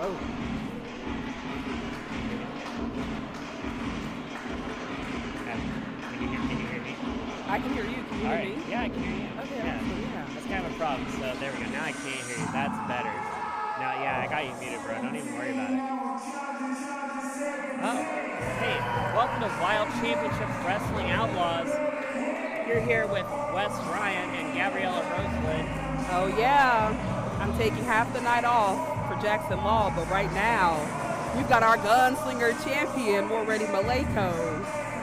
Oh. Can you hear me? I can hear you. Can you hear me? Yeah, I can hear you. Okay, yeah. That's kind of a problem. So there we go. Now I can't hear you. That's better. Now, yeah, I got you muted, bro. Don't even worry about it. Oh, hey, welcome to Wild Championship Wrestling Outlaws. You're here with Wes Ryan and Gabriella Rosewood. Oh, yeah. I'm taking half the night off for Jackson Law, but right now, we've got our gunslinger champion, Already Maleko,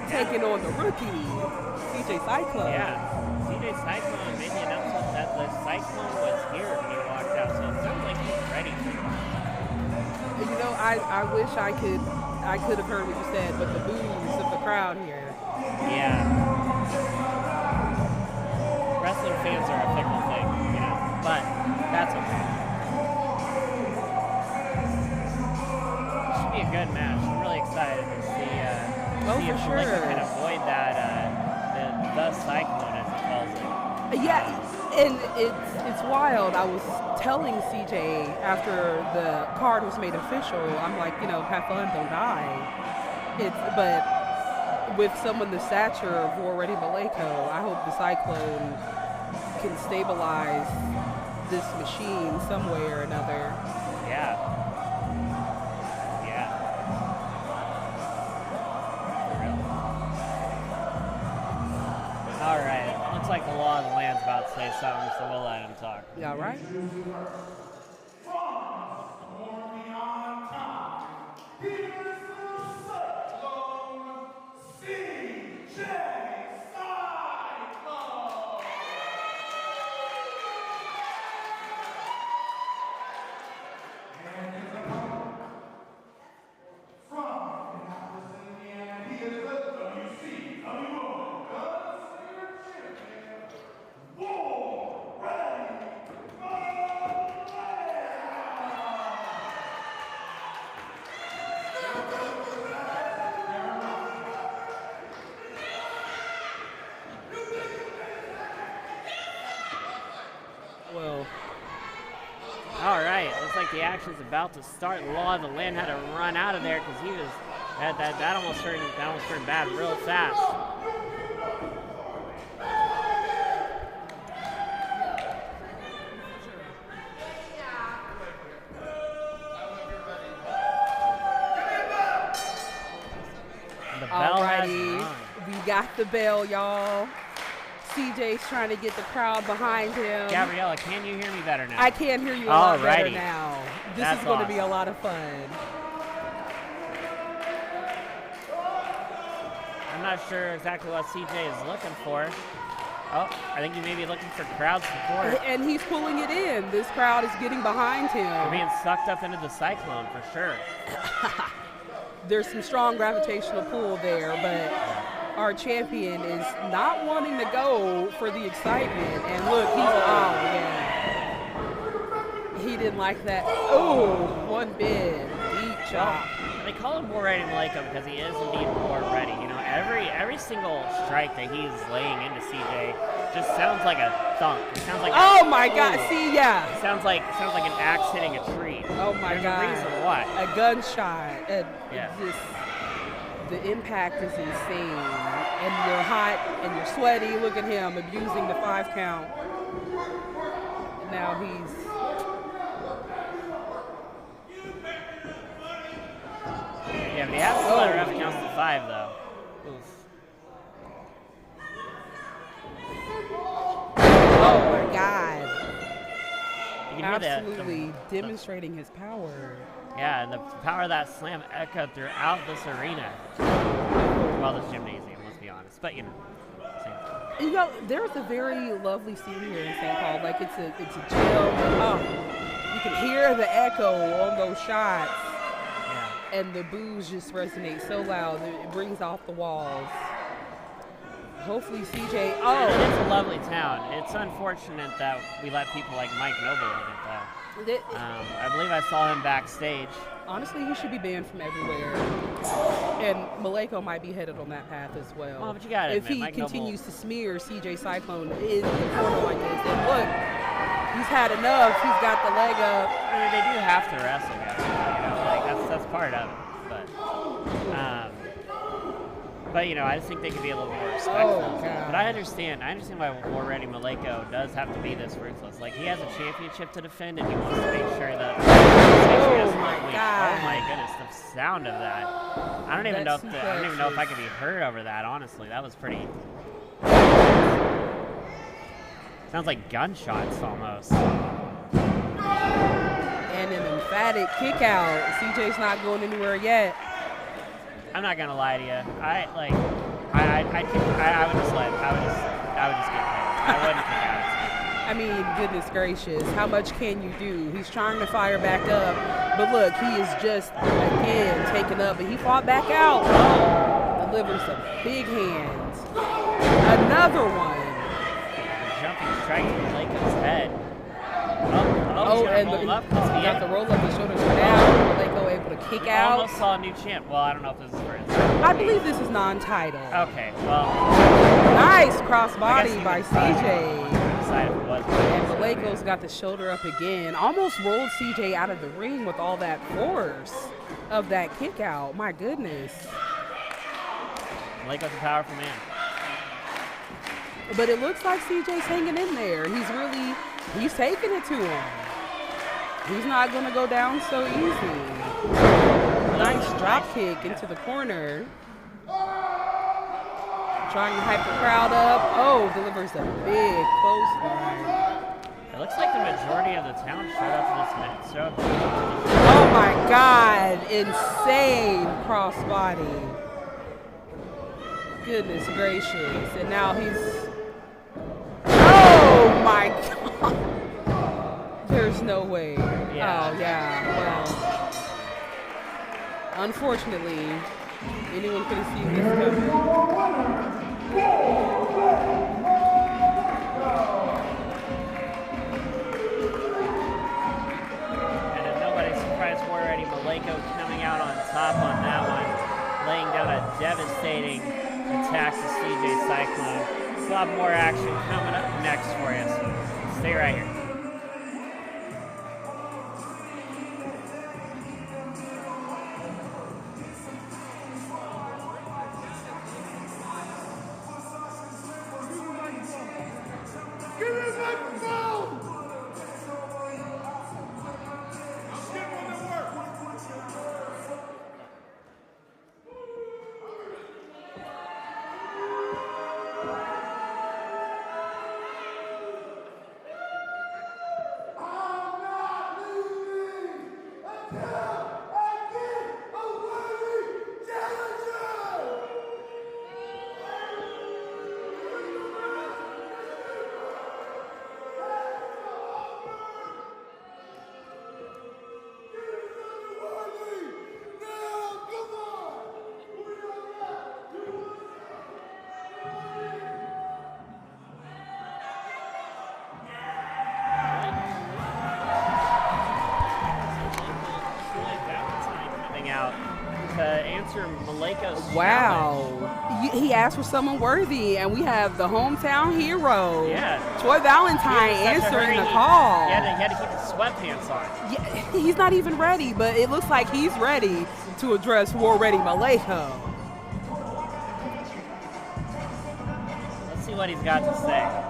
taking on the rookie, CJ Cyclone. Yeah, CJ Cyclone made the announcement that the Cyclone was here when he walked out, so it sounds like he's ready for it. You know, I wish I could have heard what you said, but the boos of the crowd here. Yeah. Wrestling fans are a fickle thing, you know, but that's okay. It should be a good match. I'm really excited to see if Maleko can avoid that the Cyclone, as he calls it. Yeah, and it's wild. I was telling CJ after the card was made official, I'm like, you know, have fun, don't die. But with someone the stature of Already Maleko, I hope the Cyclone can stabilize this machine some way or another. Yeah. All right. Looks like the law of the land's about to say something, so we'll let him talk. Yeah, right? Well, all right, looks like the action's about to start. Law of the Land had to run out of there because he was that almost turned bad real fast. The bell has rung. We got the bell, y'all. CJ's trying to get the crowd behind him. Gabriella, can you hear me better now? I can hear you a lot better now. This is going to be a lot of fun. I'm not sure exactly what CJ is looking for. Oh, I think he may be looking for crowd support. And he's pulling it in. This crowd is getting behind him. They're being sucked up into the Cyclone for sure. There's some strong gravitational pull there, but our champion is not wanting to go for the excitement. And look, he didn't like that. Oh, one bid, deep chop. They call him Already Maleko because he is indeed Already. You know, every single strike that he's laying into CJ just sounds like a thunk. It sounds like God! See, yeah. It sounds like an axe hitting a tree. Oh my God! There's a reason why. A gunshot. Yeah. The impact is insane, and you're hot and you're sweaty. Look at him abusing the 5 count. Now he's. Yeah, but he has to let ref count to 5 though. Oof. Oh my God! You can hear Absolutely demonstrating his power. Yeah, and the power of that slam echoed throughout this arena. Well, this gymnasium, let's be honest. But, you know, same thing. You know, there's a very lovely scene here in St. Paul. Like, it's a gym. You can hear the echo on those shots. Yeah. And the boos just resonate so loud. It brings off the walls. Hopefully CJ. It's a lovely town. It's unfortunate that we let people like Mike Noble in it, though. I believe I saw him backstage. Honestly, he should be banned from everywhere. And Maleko might be headed on that path as well. Well, but you gotta if admit, he Mike continues Noble to smear CJ Cyclone in the corner like this, and look, he's had enough. He's got the leg up. I mean, they do have to wrestle, guys. part of it. But you know, I just think they could be a little more respectful. Oh, God. But I understand why War Ready Malenko does have to be this ruthless. Like, he has a championship to defend, and he wants to make sure that. Oh my God! Oh my goodness, the sound of that! I don't even know if I could be heard over that. Honestly, that was pretty. Sounds like gunshots almost. And an emphatic kick out. CJ's not going anywhere yet. I'm not gonna lie to you. I would just get paid. I wouldn't kick out. I mean, goodness gracious, how much can you do? He's trying to fire back up, but look, he is just again taken up, and he fought back out. Delivers some big hands. Another one. Jumping straight to Malenko's head. And got the roll up, the shoulders are down. Malenko able to kick out. Almost saw a new champ. Well, I don't know if this is for his. I believe this is non-title. Okay, well. Nice crossbody by CJ. And Malenko's got the shoulder up again. Almost rolled CJ out of the ring with all that force of that kick out. My goodness. Malenko's a powerful man. But it looks like CJ's hanging in there. He's taking it to him. He's not going to go down so easy. Nice drop kick into the corner. Trying to hype the crowd up. Oh, delivers a big clothesline. It looks like the majority of the town showed up for this match. Oh my God, insane crossbody. Goodness gracious. And now he's, oh my God. There's no way. Yeah. Oh yeah, well, unfortunately, anyone could have seen this coming. And if nobody's surprised, War Ready Malenko coming out on top on that one, laying down a devastating attack to CJ Cyclone. We'll have more action coming up next for you, so stay right here. Wow. He asked for someone worthy, and we have the hometown hero. Yeah. Troy Valentine answering the call. He had to keep his sweatpants on. Yeah, he's not even ready, but it looks like he's ready to address War Ready Malenko. Let's see what he's got to say.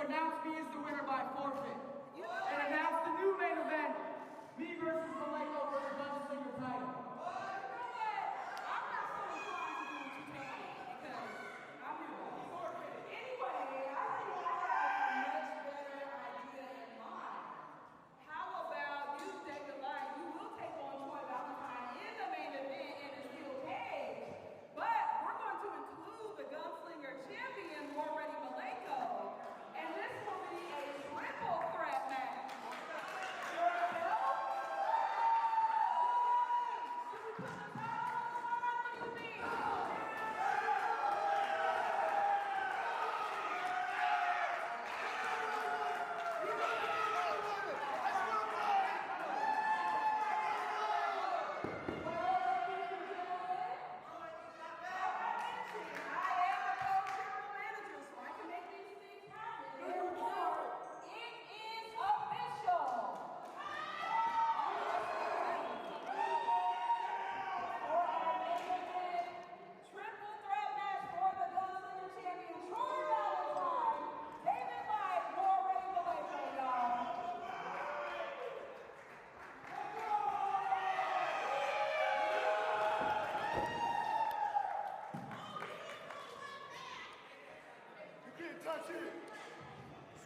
announce me as the winner by forfeit. And announce the new main event, me versus Malenko for the Gunslinger title.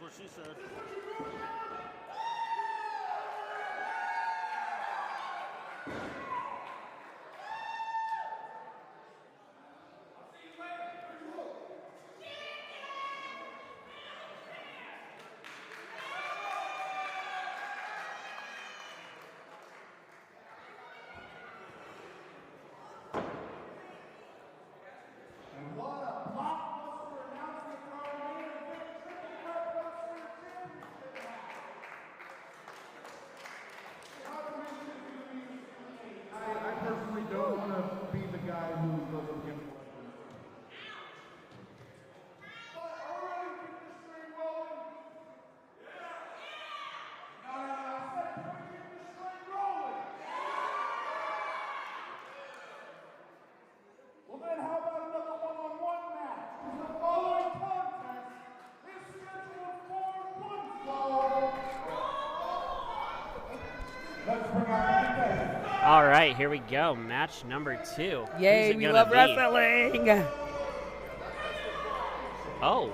That's what she said. Don't want to be the guy who goes up against Well then how about another one-on-one match? The following contest is scheduled for one fall. Let's bring out the contest. All right, here we go. Match number 2. Yay, we love wrestling. Oh,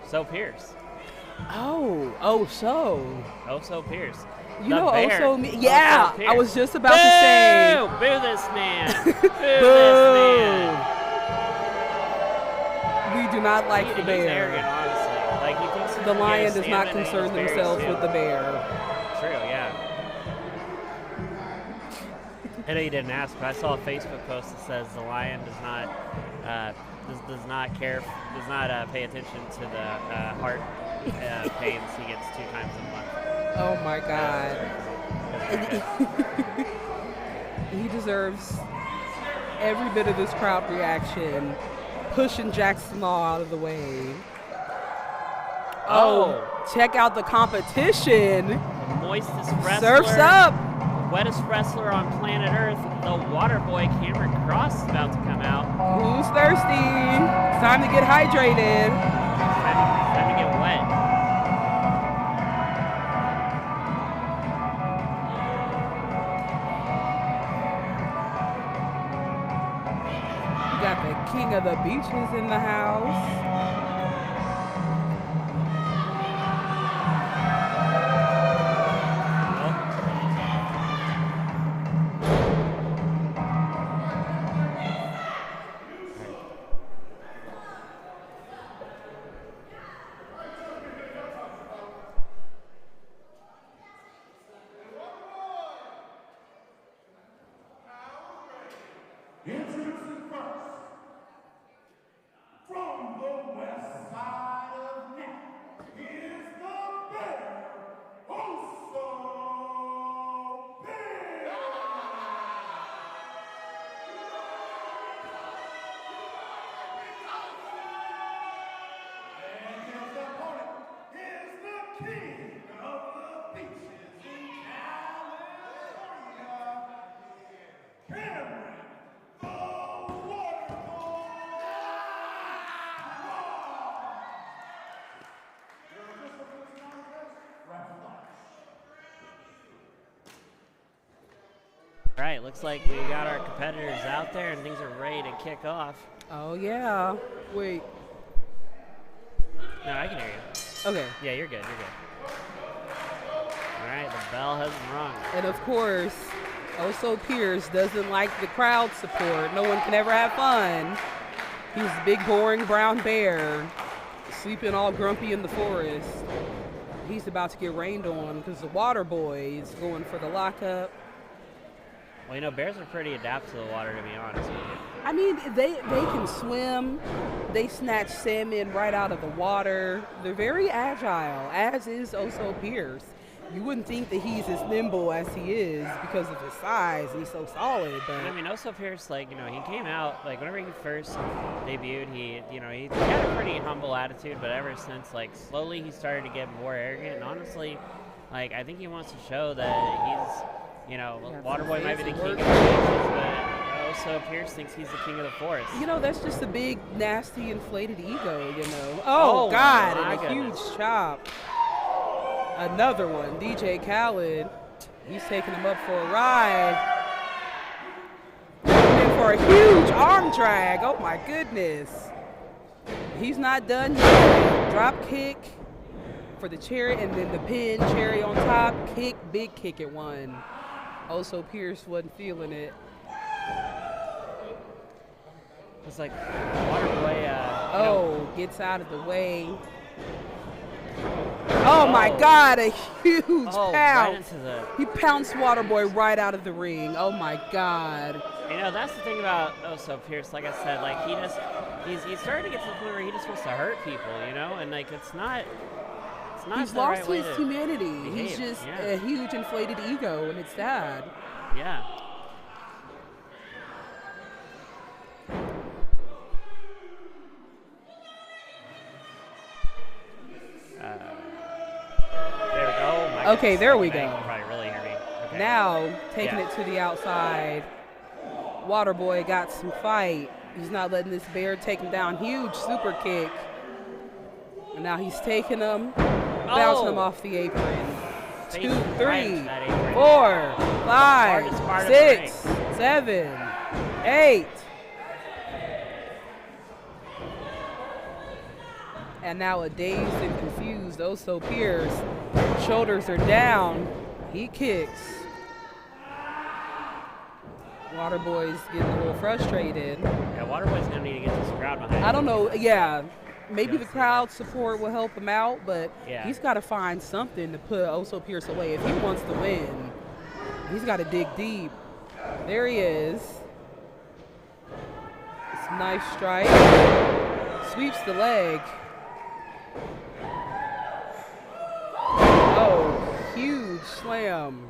So Pierce. Oh, So Pierce. You know, yeah, Pierce. I was just about to say. Boo this man. Boo this man. We do not like the He's bear. arrogant, honestly. Like, he thinks he's The the lion greatest does not stand-in, and concern he's themselves berries, with the bear. True, yeah. I know you didn't ask, but I saw a Facebook post that says the lion does not pay attention to the heart pains he gets 2 times a month. Oh my God. He deserves every bit of this crowd reaction, pushing Jackson Law out of the way. Oh, check out the competition. The moistest wrestler. Surf's up. Wettest wrestler on planet Earth, the water boy Cameron Cross is about to come out. Who's thirsty? It's time to get hydrated. Time to get wet. We got the king of the beaches in the house. Introducing first, from the west side of Napa, is the bear, Oso Bear. And his opponent is the king of the beaches in California, Cameron. All right, looks like we got our competitors out there and things are ready to kick off. Oh, yeah. Wait. No, I can hear you. Okay. Yeah, you're good. You're good. All right, the bell has rung. And of course, Oso Pierce doesn't like the crowd support. No one can ever have fun. He's a big, boring brown bear, sleeping all grumpy in the forest. He's about to get rained on because the water boy is going for the lockup. Well, you know, bears are pretty adept to the water, to be honest with you. I mean, they can swim. They snatch salmon right out of the water. They're very agile, as is Oso Pierce. You wouldn't think that he's as nimble as he is because of his size and he's so solid. But I mean, Oso Pierce, like, you know, he came out, like, whenever he first debuted, he had a pretty humble attitude, but ever since, like, slowly he started to get more arrogant. And honestly, like, I think he wants to show that he's, you know, Waterboy might be the king of the beaches, but Oso Pierce thinks he's the king of the forest. You know, that's just a big, nasty, inflated ego, you know. Oh God, and a huge chop. Another one, DJ Khaled. He's taking him up for a ride. And for a huge arm drag. Oh my goodness. He's not done yet. Drop kick for the cherry, and then the pin, cherry on top, kick, big kick at one. Oso Pierce wasn't feeling it. It's like Waterboy. Gets out of the way. Oh my God, a huge pounce. Right into the... He pounced Waterboy right out of the ring. Oh my God. You know, that's the thing about Oso Pierce, like I said, like he's starting to get to the point where he just wants to hurt people, you know, and like it's not He's the lost right way his to humanity. behave. He's just Yeah. a huge inflated ego, and it's sad. Yeah. There we go. Oh my Okay, goodness. there we Okay, go. you can probably really hear me. Okay. Now, taking Yeah. it to the outside. Waterboy got some fight. He's not letting this bear take him down. Huge super kick. And now he's taking him, bouncing him off the apron. Face 2, right 3, into that apron. 4, 5, Hardest part of the 6, ring. 7, 8. And now a dazed and confused Oso Pierce. Shoulders are down. He kicks. Waterboy's getting a little frustrated. Yeah, Waterboy's gonna need to get this crowd behind him. I don't know. Yeah, maybe the Yes, crowd support will help him out, but Yeah. he's got to find something to put Oso Pierce away. If he wants to win, he's got to dig deep. There he is. It's a nice strike. Sweeps the leg. Oh, huge slam.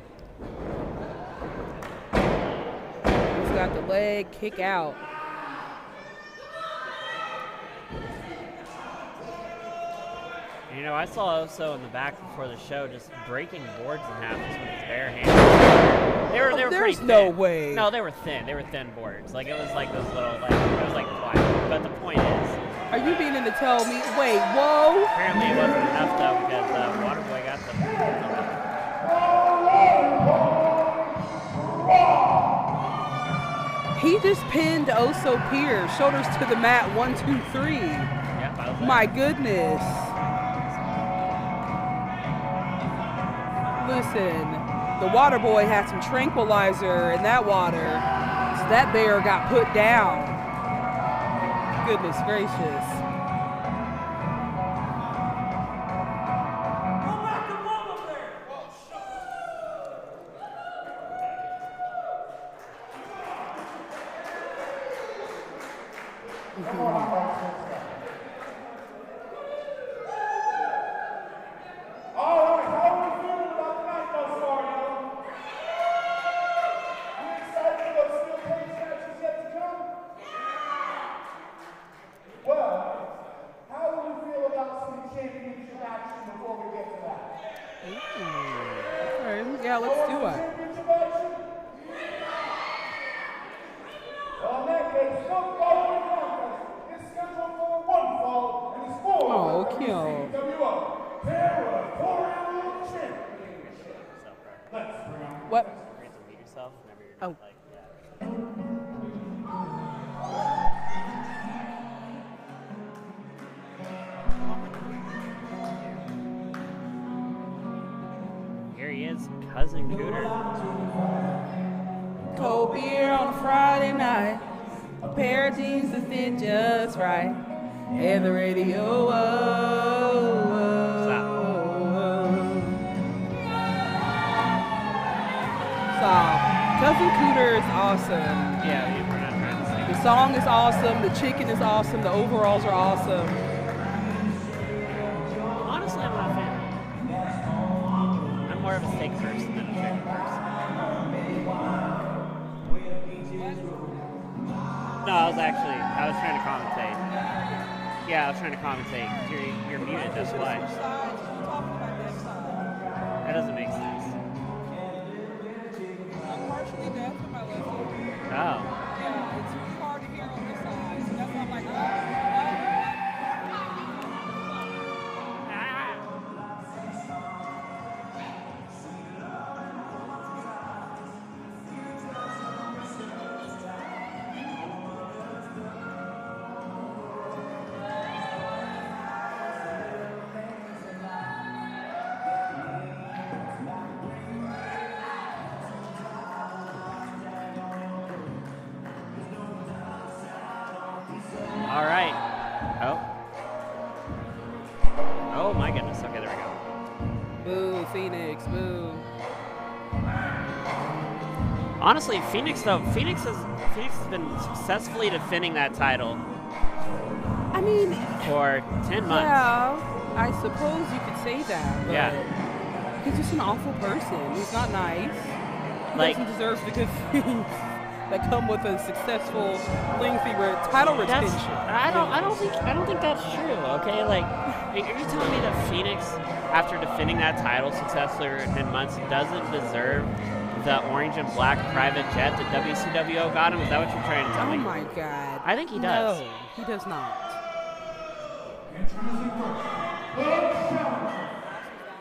He's got the leg kick out. You know, I saw Oso in the back before the show just breaking boards in half just with his bare hands. They were pretty There's thin. no way. No, they were thin. They were thin boards. Like it was like those little it was like plywood. But the point is, Are you meaning to tell me? Wait, whoa. apparently it wasn't enough though because Waterboy got them. He just pinned Oso Pierce, shoulders to the mat, 1, 2, 3. Yep, I was there. My goodness. Listen, the water boy had some tranquilizer in that water, so that bear got put down. Goodness gracious. All right, how are we feeling about the night thus far, y'all? You excited for those steel cage matches yet to come? Well, how do we feel about some championship action before we get to that? Okay, yeah, let's do it. Championship action? Well, in that case, one following contest is scheduled for one fall and is for Oh, the cute. WCWO Territorial Championship. Let's bring on What? You have to mute yourself whenever you're Oh. Here he is, Cousin Cooter. Cold beer on a Friday night. A pair of jeans that fit just right. And the radio. Stop. Cousin Cooter is awesome. Yeah, we're not trying to sing. The song is awesome. The chicken is awesome. The overalls are awesome. Honestly, I'm not a fan. I'm more of a steak person than a chicken person. No, I was trying to commentate. Yeah, I was trying to commentate. You're muted, that's why. That doesn't make sense. I'm partially deaf in my left ear. Oh. Yeah, it's really hard to hear on this side. So that's why I'm like, All right. Oh my goodness. Okay, there we go. boo, Phoenix, boo. Honestly, Phoenix has been successfully defending that title I mean, for 10 months. yeah, I suppose you could say that, but Yeah. he's just an awful person. He's not nice. He Like- doesn't deserve the good things that come with a successful, lengthy title retention. I don't think that's true. Okay, like are you telling me that Phoenix, after defending that title successfully for 10 months, doesn't deserve the orange and black private jet that WCWO got him? Is that what you're trying to tell Oh me? my God. I think he does. No, he does not. Introducing first, the challenger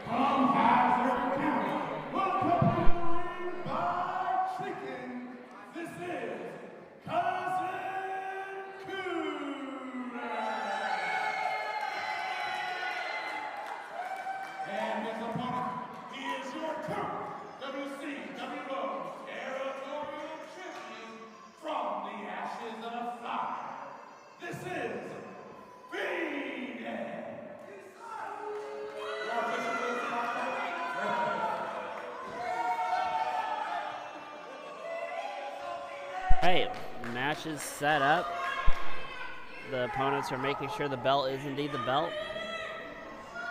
from Hazard County, welcome to the ring by chicken. This is Cousin Cooter. And his opponent, he is your current WCWO Territorial Champion from the Ashes of Fire. This is Phoenix. Right, match is set up. The opponents are making sure the belt is indeed the belt.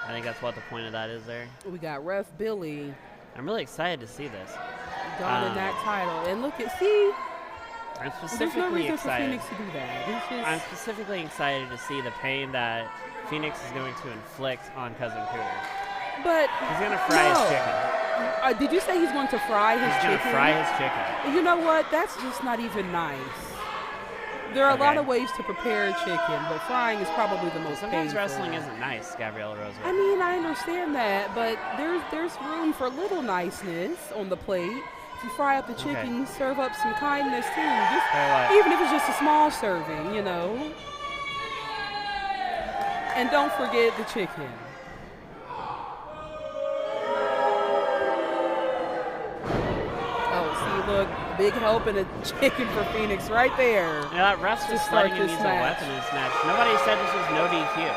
I think that's what the point of that is there. We got Ref Billy I'm really excited to see this. donning that title. And look at, see, I'm there's no specifically reason for excited. Phoenix to do that. He's just, I'm specifically excited to see the pain that Phoenix is going to inflict on Cousin Cooter. but He's going to fry his chicken. Did you say he's going to fry his He's chicken? going to fry his chicken. You know what? That's just not even nice. There are a lot Okay. of ways to prepare chicken, but frying is probably the most Sometimes painful. wrestling isn't nice, Gabriella Rosewood. I mean, I understand that, but there's room for little niceness on the plate. If you fry up the chicken, you serve up some kindness too. Just, Tell you what. even if it's just a small serving, you know. And don't forget the chicken. Oh, see, look, big help in a chicken for Phoenix right there. You know, that ref's To just start letting him this use match. a weapon in this match. Nobody said this was no DQ.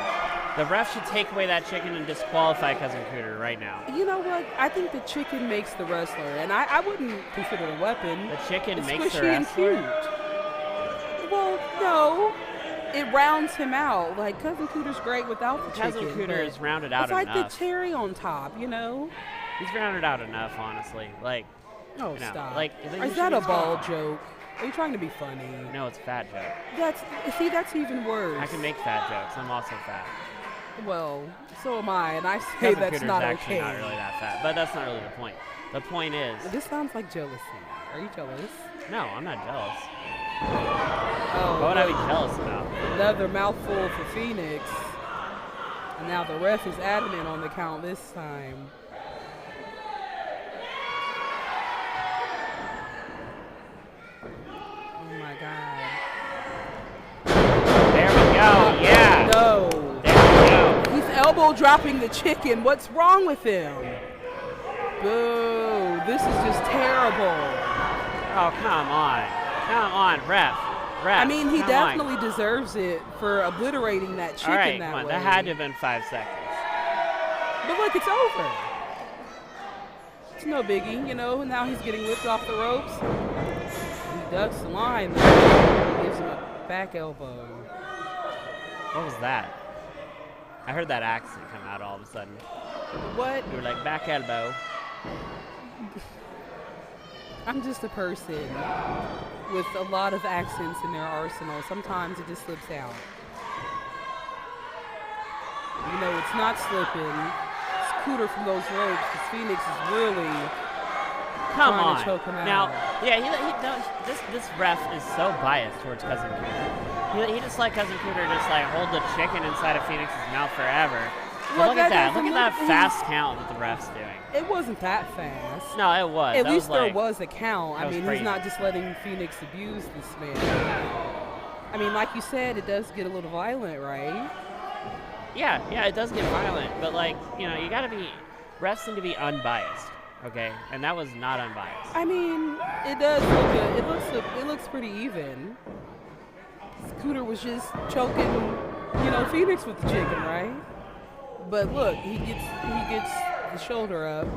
The ref should take away that chicken and disqualify Cousin Cooter right now. You know what? I think the chicken makes the wrestler, and I wouldn't consider it a weapon. The chicken It's makes the squishy and wrestler. cute. Well, no. It rounds him out. Like, Cousin Cooter's great without the Cousin chicken. Cooter but is rounded out it's like enough. the cherry on top, you know? He's rounded out enough, honestly. Like, Oh, you know, stop. like, you think Or he is that should a be ball disqualified? joke? Are you trying to be funny? No, it's a fat joke. That's even worse. I can make fat jokes. I'm also fat. Well, so am I, and I say Cousin that's Cooter's not actually okay. not really that fat, but that's not really the point. The point is, This sounds like jealousy. Are you jealous? no, I'm not jealous. Oh, What would I be look, jealous about? another mouthful for Phoenix. And now the ref is adamant on the count this time. Double dropping the chicken. What's wrong with him? Boo. This is just terrible. Oh, come on. Come on, ref. Ref. I mean, he come definitely on. deserves it for obliterating that chicken All right, that come on. way. That had to have been 5 seconds. But look, it's over. It's no biggie, you know. Now he's getting whipped off the ropes. He ducks the line. Gives him a back elbow. What was that? I heard that accent come out all of a sudden. What? You were like, back elbow. I'm just a person with a lot of accents in their arsenal. Sometimes it just slips out. You know, it's not slipping. Scooter from those ropes because Phoenix is really Come trying on. to choke him out. Now, yeah, this ref is so biased towards Cousin Cooter. He just let Cousin Cooter just like hold the chicken inside of Phoenix's mouth forever. But look at that. Look at that fast count that the ref's doing. It wasn't that fast. No, it was. At That least was there like, was a count. I was mean, crazy. he's not just letting Phoenix abuse this man. I mean, like you said, it does get a little violent, right? Yeah, it does get violent, but like, you know, you gotta be, refs need to be unbiased, okay? And that was not unbiased. I mean, it does look good. It looks pretty even. Scooter was just choking, you know, Phoenix with the chicken, right? But look, he gets the shoulder up.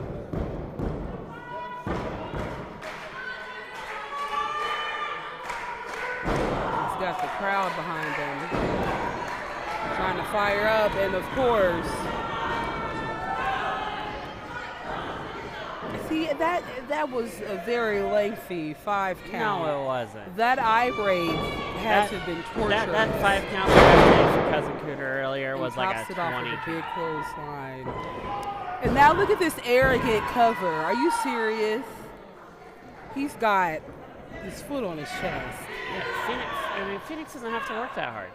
He's got the crowd behind him, trying to fire up, and of course, see that was a very lengthy 5 count. No, it wasn't. That eye raid had to have been torture. That 5 count for Cousin Cooter earlier was like Tops a it off 20 with a big count. clothesline. And now look at this arrogant cover. Are you serious? He's got his foot on his chest. Yeah, Phoenix doesn't have to work that hard.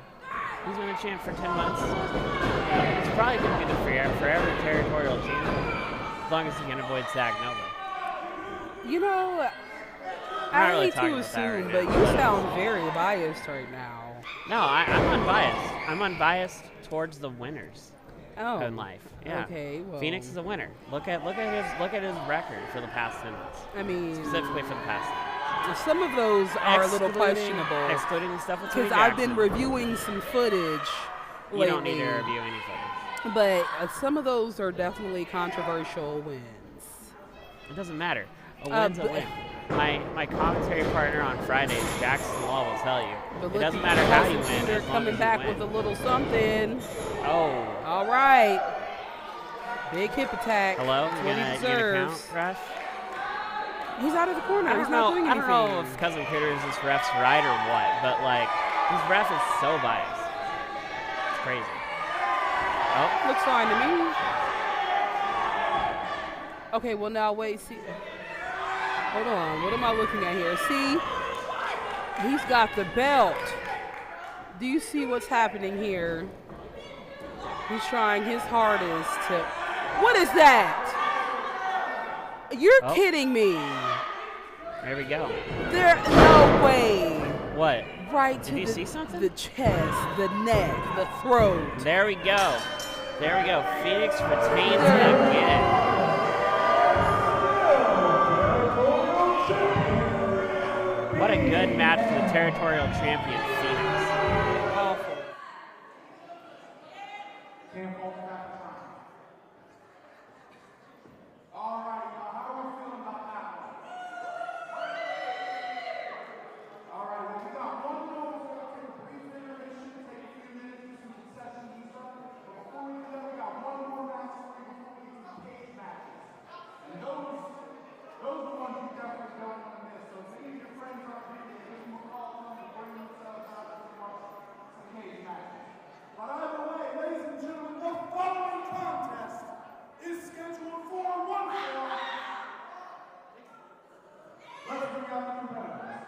He's been a champ for 10 months. He's probably going to be the forever territorial champion, as long as he can avoid Zach Nova. You know, not I really hate talking to about that assume, right but now. you sound very biased right now. No, I'm unbiased. I'm unbiased towards the winners Oh, in life. Yeah. okay. Well, Phoenix is a winner. Look at his record for the past 10 months. I mean, Specifically for the past 10 months. some of those are a little questionable Excluding the stuff with Tony because I've been Jackson. reviewing some footage You lately. don't need to review any footage. But some of those are definitely controversial wins. It doesn't matter. A win's a win. My commentary partner on Fridays, Jackson Law, will tell you. But It look doesn't at matter how you Cousin win. Cooter As long coming as back you win. with a little something. Oh. All right. Big hip attack. Hello? That's You what he gonna deserves. count, ref? He's out of the corner. I He's don't not know. doing I anything. don't know if Cousin Cooter is this ref's right or what, but like this ref is so biased. It's crazy. Oh, Looks fine to me. Okay, well now wait, see. Hold on, what am I looking at here? See, he's got the belt. Do you see what's happening here? He's trying his hardest to. What is that? You're Oh. kidding me. there we go. There, no way. What? Right Did to you the, see something? the chest, the neck, the throat. There we go. There we go. Phoenix retains again. What a good match for the territorial champion, Phoenix. Awful. All right, now, how are we feeling about that one? All right, well, we got one more. We're going to take a brief intermission, take a few minutes, do some concessions and stuff. But before we do that, we got one more match for you before we do some cage matches. And those are the ones you definitely don't want to miss. So if any of your friends aren't here, give them a call, tell them to bring themselves out to watch some cage matches. But either way, ladies and gentlemen, the following contest is scheduled for one fall. Let's bring out the competitors.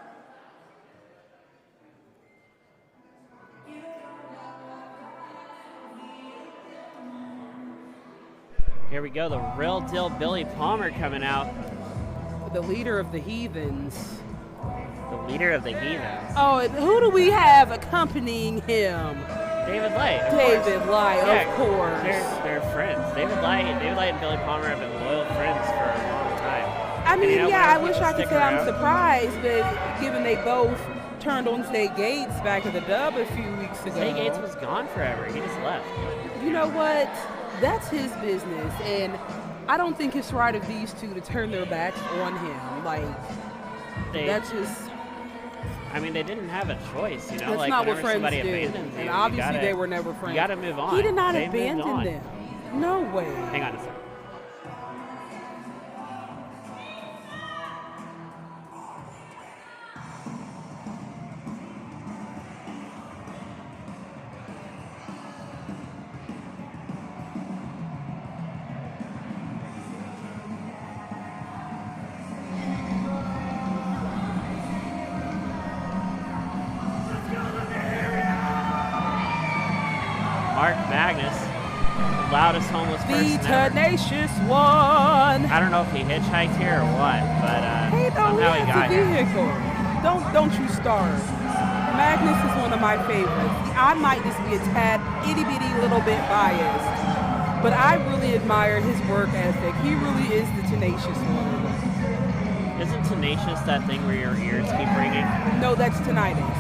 Here we go. The real deal Billy Palmer coming out. The leader of the heathens. The leader of the Heathens. Oh, and who do we have accompanying him? David Light. David Light, Yeah, of course. They're friends. David Light and Billy Palmer have been loyal friends for a long time. I mean, And, yeah, I whenever wish people I could stick say I'm around- surprised, but given they both turned on State Gates back at the Dub a few weeks ago. State Gates was gone forever. He just left. You know what? That's his business, and I don't think it's right of these two to turn their backs on him. Like, that's just... I mean, they didn't have a choice, you know? That's like, not what whenever friends somebody do. abandons you, And you obviously gotta- they were never friends. You gotta move on. He did not They moved abandon on. them. No way. Hang on a second. Mark Magnus, the loudest homeless The person ever. tenacious one. I don't know if he hitchhiked here or what, but Hey, no, somehow he he got has a here. vehicle. Don't you start. Magnus is one of my favorites. I might just be a tad itty-bitty little bit biased, but I really admire his work ethic. He really is the tenacious one. Isn't tenacious that thing where your ears keep ringing? No, that's tinnitus.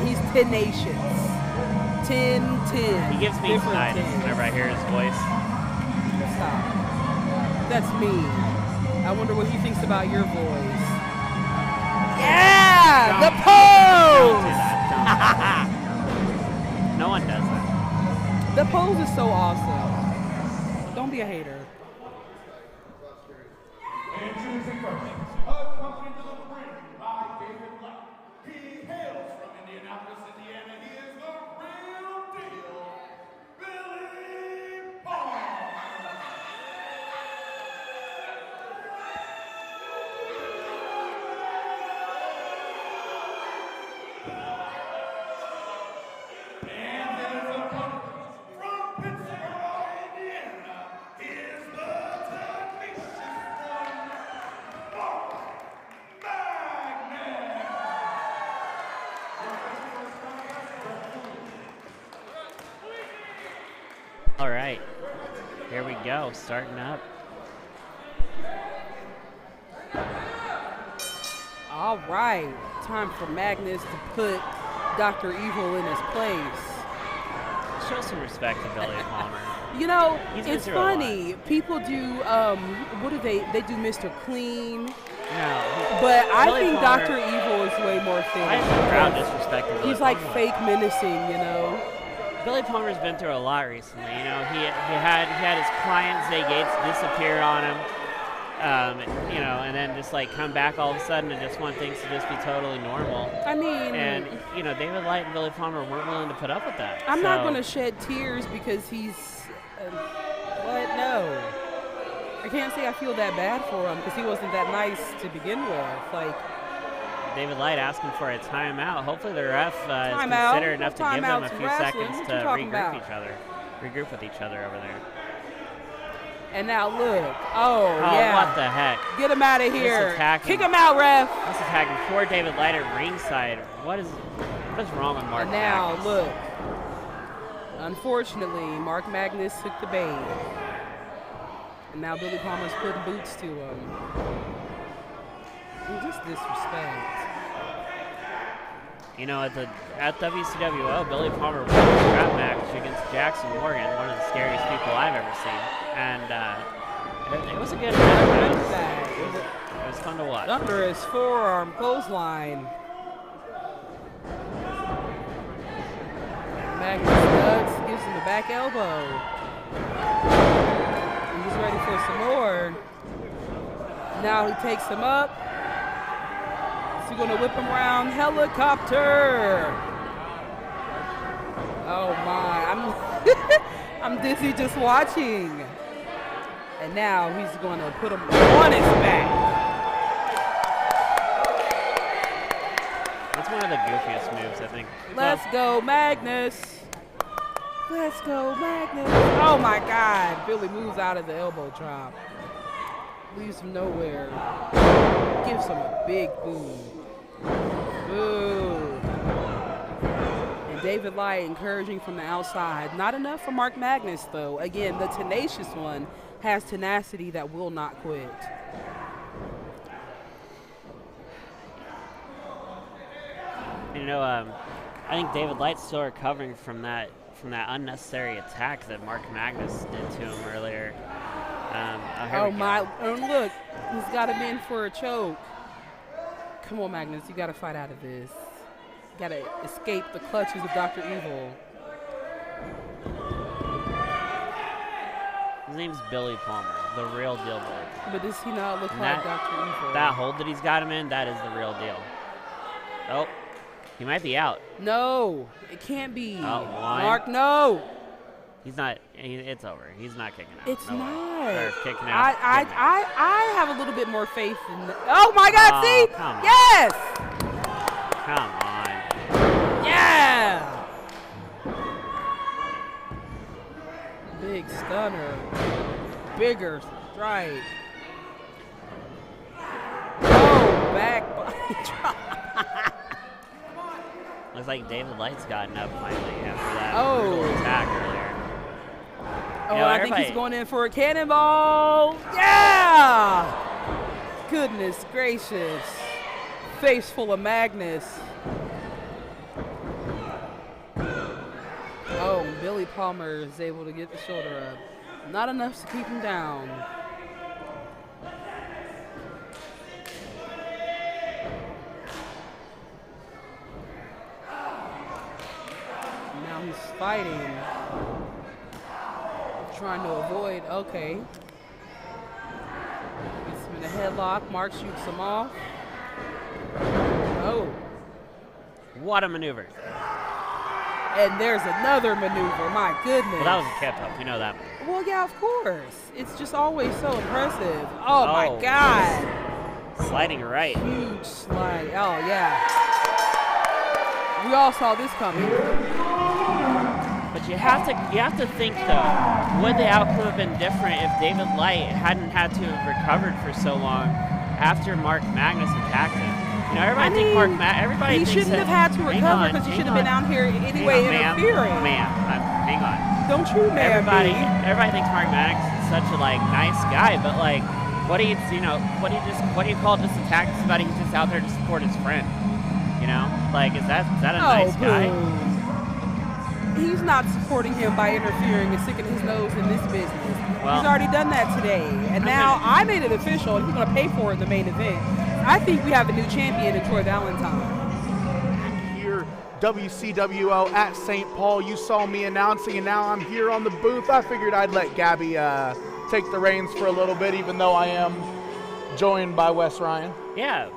He's tenacious. 10-10. He gives me Different tinnitus 10s. whenever I hear his voice. Stop. That's me. I wonder what he thinks about your voice. Yeah! Don't- The Don't pose! do that. Don't. No one does that. The pose is so awesome. Don't be a hater. Introducing first, accompanied to the ring by David Light. He hails from Indianapolis, Indiana. He is the real deal, Billy Palmer. And his opponent from Pittsburgh, Indiana, is the tenacious one, Mark Magnus. All right. Here we go, starting up. All right. Time for Magnus to put Dr. Evil in his place. Show some respect to Billy Palmer. You know, He's been it's through a lot. funny. People do, what do they do Mr. Clean. No, But I Billy think Palmer- Dr. Evil is way more I famous. have no proud disrespect to Billy He's like Palmer. fake menacing, you know? Billy Palmer's been through a lot recently. You know, he had his client Zay Gates disappear on him. You know, and then just like come back all of a sudden and just want things to just be totally normal. I mean, And you know, David Light and Billy Palmer weren't willing to put up with that. I'm not So, going to shed tears because he's, what? No. I can't say I feel that bad for him because he wasn't that nice to begin with. Like, David Light asking for a timeout. Hopefully the ref is Timeout? considerate enough to give them a Timeout's few wrestling. seconds What to you talking regroup about? regroup with each other over there. and now look. Oh, Oh, yeah. what the heck? Get him out of here. attacking- Kick him out, ref. This attacking poor David Light at ringside. What is wrong with Mark And now, Magnus? look. Unfortunately, Mark Magnus took the bait. And now Billy Palmer's putting boots to him. And just disrespect. You know, at WCWO, Billy Palmer won a strap match against Jackson Morgan, one of the scariest people I've ever seen. And it was a good match. It was fun to watch. Under his forearm clothesline. Magnus ducks, gives him the back elbow. And he's ready for some more. Now he takes him up. Is he going to whip him around? Helicopter. Oh my, I'm dizzy just watching. And now he's going to put him on his back. It's one of the goofiest moves, I think. Let's go, Magnus. Let's go, Magnus. Oh my God. Billy moves out of the elbow drop. Leaves him nowhere. Gives him a big boo. Boo. David Light encouraging from the outside. Not enough for Mark Magnus, though. Again, the tenacious one has tenacity that will not quit. You know, I think David Light's still recovering from that unnecessary attack that Mark Magnus did to him earlier. Oh my! Oh look, he's got him in for a choke. Come on, Magnus, you got to fight out of this. You got to escape the clutches of Dr. Evil. His name's Billy Palmer, the real deal boy. But does he not look And like Dr. Evil? That hold that he's got him in, that is the real deal. Oh, he might be out. No, it can't be. Oh, one. Mark, no. He's not. It's over. He's not kicking out. It's no not. Or kicking out. I have a little bit more faith in. Oh my God! Oh, see? come on. Yes. Come on. Yeah. Big stunner. Bigger strike. Oh, back body drop. Looks like David Light's gotten up finally after that Oh. brutal attack earlier. Oh, You know, I think he's going in for a cannonball. Yeah! Goodness gracious. Face full of Magnus. Oh, Billy Palmer is able to get the shoulder up. Not enough to keep him down. Now he's fighting. Trying to avoid, okay. Gets him in a headlock. Mark shoots him off. Oh. What a maneuver. And there's another maneuver. My goodness. Well, that was a kept up. We know that. Well, yeah, of course. It's just always so impressive. Oh, my God. Sliding right. Huge slide. Oh, yeah. We all saw this coming. But you have to think though, would the outcome have been different if David Light hadn't had to have recovered for so long after Mark Magnus attacked him? You know, everybody he thinks shouldn't have had to recover because he should have been out here anyway interfering. Hang on. Don't you, man? Everybody thinks Mark Magnus is such a nice guy, but what do you call just attacking somebody who's just out there to support his friend? You know, is that a nice guy? He's not supporting him by interfering and sticking his nose in this business. He's already done that today. And now I made it official, and he's going to pay for it in the main event. I think we have a new champion in Troy Valentine. Here, WCWO at St. Paul. You saw me announcing, and now I'm here on the booth. I figured I'd let Gabby take the reins for a little bit, even though I am joined by Wes Ryan. Yeah,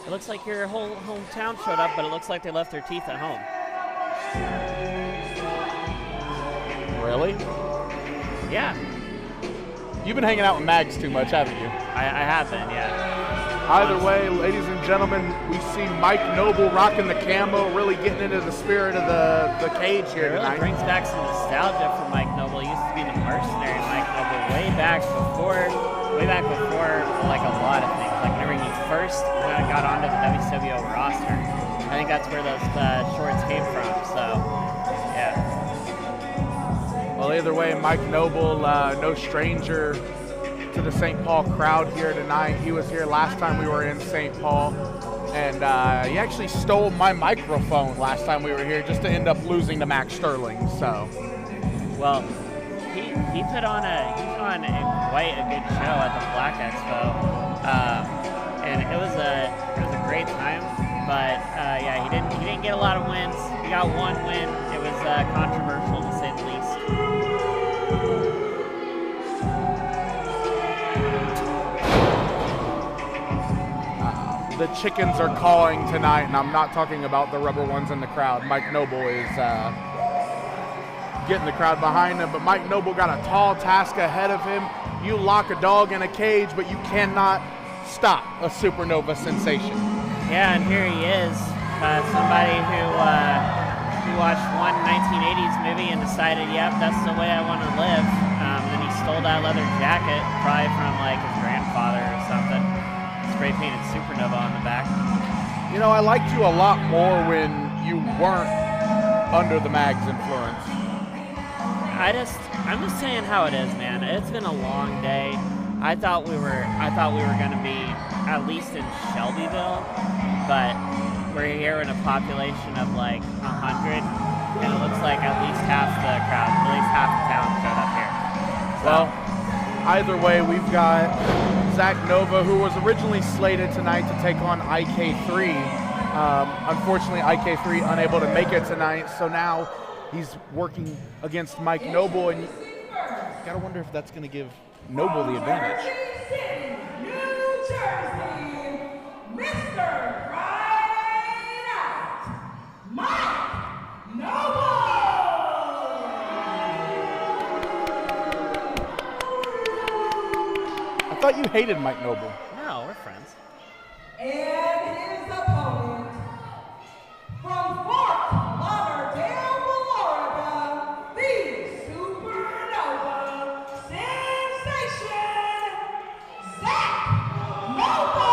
it looks like your whole hometown showed up, but it looks like they left their teeth at home. Really? Yeah. You've been hanging out with Mags too much, haven't you? I have been, yeah. Either way, ladies and gentlemen, we see Mike Noble rocking the camo, really getting into the spirit of the cage here It really tonight. brings back some nostalgia for Mike Noble. He used to be the mercenary Mike Noble way back before a lot of things. Whenever he first got onto the WCWO roster. I think that's where those shorts came from, so yeah. Well, either way, Mike Noble, no stranger to the St. Paul crowd here tonight. He was here last time we were in St. Paul, and he actually stole my microphone last time we were here just to end up losing to Max Sterling. So, well, he put on quite a good show at the Black Expo, and it was a great time. But yeah, he didn't get a lot of wins. He got one win. It was controversial to say the least. the chickens are cawing tonight, and I'm not talking about the rubber ones in the crowd. Mike Noble is getting the crowd behind him, but Mike Noble got a tall task ahead of him. You lock a dog in a cage, but you cannot stop a supernova sensation. Yeah, and here he is, somebody who watched one 1980s movie and decided, yep, that's the way I want to live. Then he stole that leather jacket, probably from like his grandfather or something. Spray painted supernova on the back. You know, I liked you a lot more when you weren't under the mag's influence. I'm just saying how it is, man. It's been a long day. I thought we were going to be at least in Shelbyville, but we're here in a population of like 100, and it looks like at least half the crowd, at least half the town showed up here. So, Well, either way, we've got Zach Nova, who was originally slated tonight to take on IK3. Unfortunately, IK3 unable to make it tonight, so now he's working against Mike Noble, and you gotta wonder if that's gonna give Noble the advantage. New Jersey, Mr. Friday Night, Mike Noble. I thought you hated Mike Noble. no, we're friends. And his opponent from Fort Lauderdale, Florida, the Supernova Sensation, Zach Nova.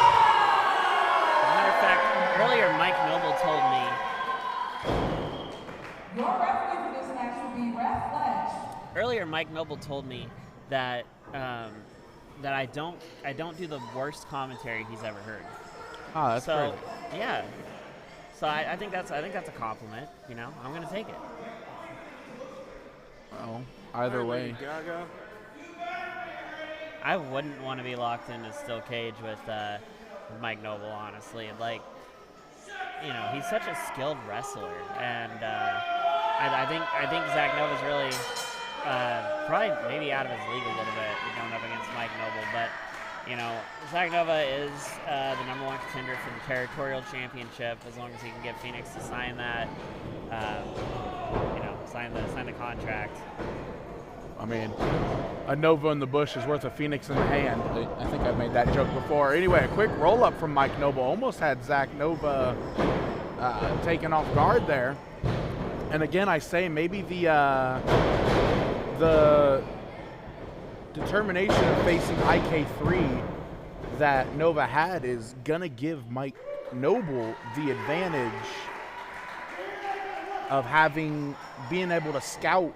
As a matter of fact, earlier Mike Noble told me, Your referee for this match will be Ref Fletch. earlier Mike Noble told me that that I don't do the worst commentary he's ever heard. Ah, that's So great. yeah, so I think that's a compliment. You know, I'm gonna take it. Well, either way. I wouldn't want to be locked in a steel cage with Mike Noble, honestly. Like, you know, he's such a skilled wrestler, and I think Zach Nova's really probably maybe out of his league a little bit going up against Mike Noble, but you know, Zach Nova is the #1 contender for the territorial championship. As long as he can get Phoenix to sign that, you know, sign the contract. I mean, a Nova in the bush is worth a Phoenix in the hand. I think I've made that joke before. Anyway, a quick roll-up from Mike Noble. Almost had Zach Nova taken off guard there. And again, I say maybe the determination of facing IK3 that Nova had is going to give Mike Noble the advantage of being able to scout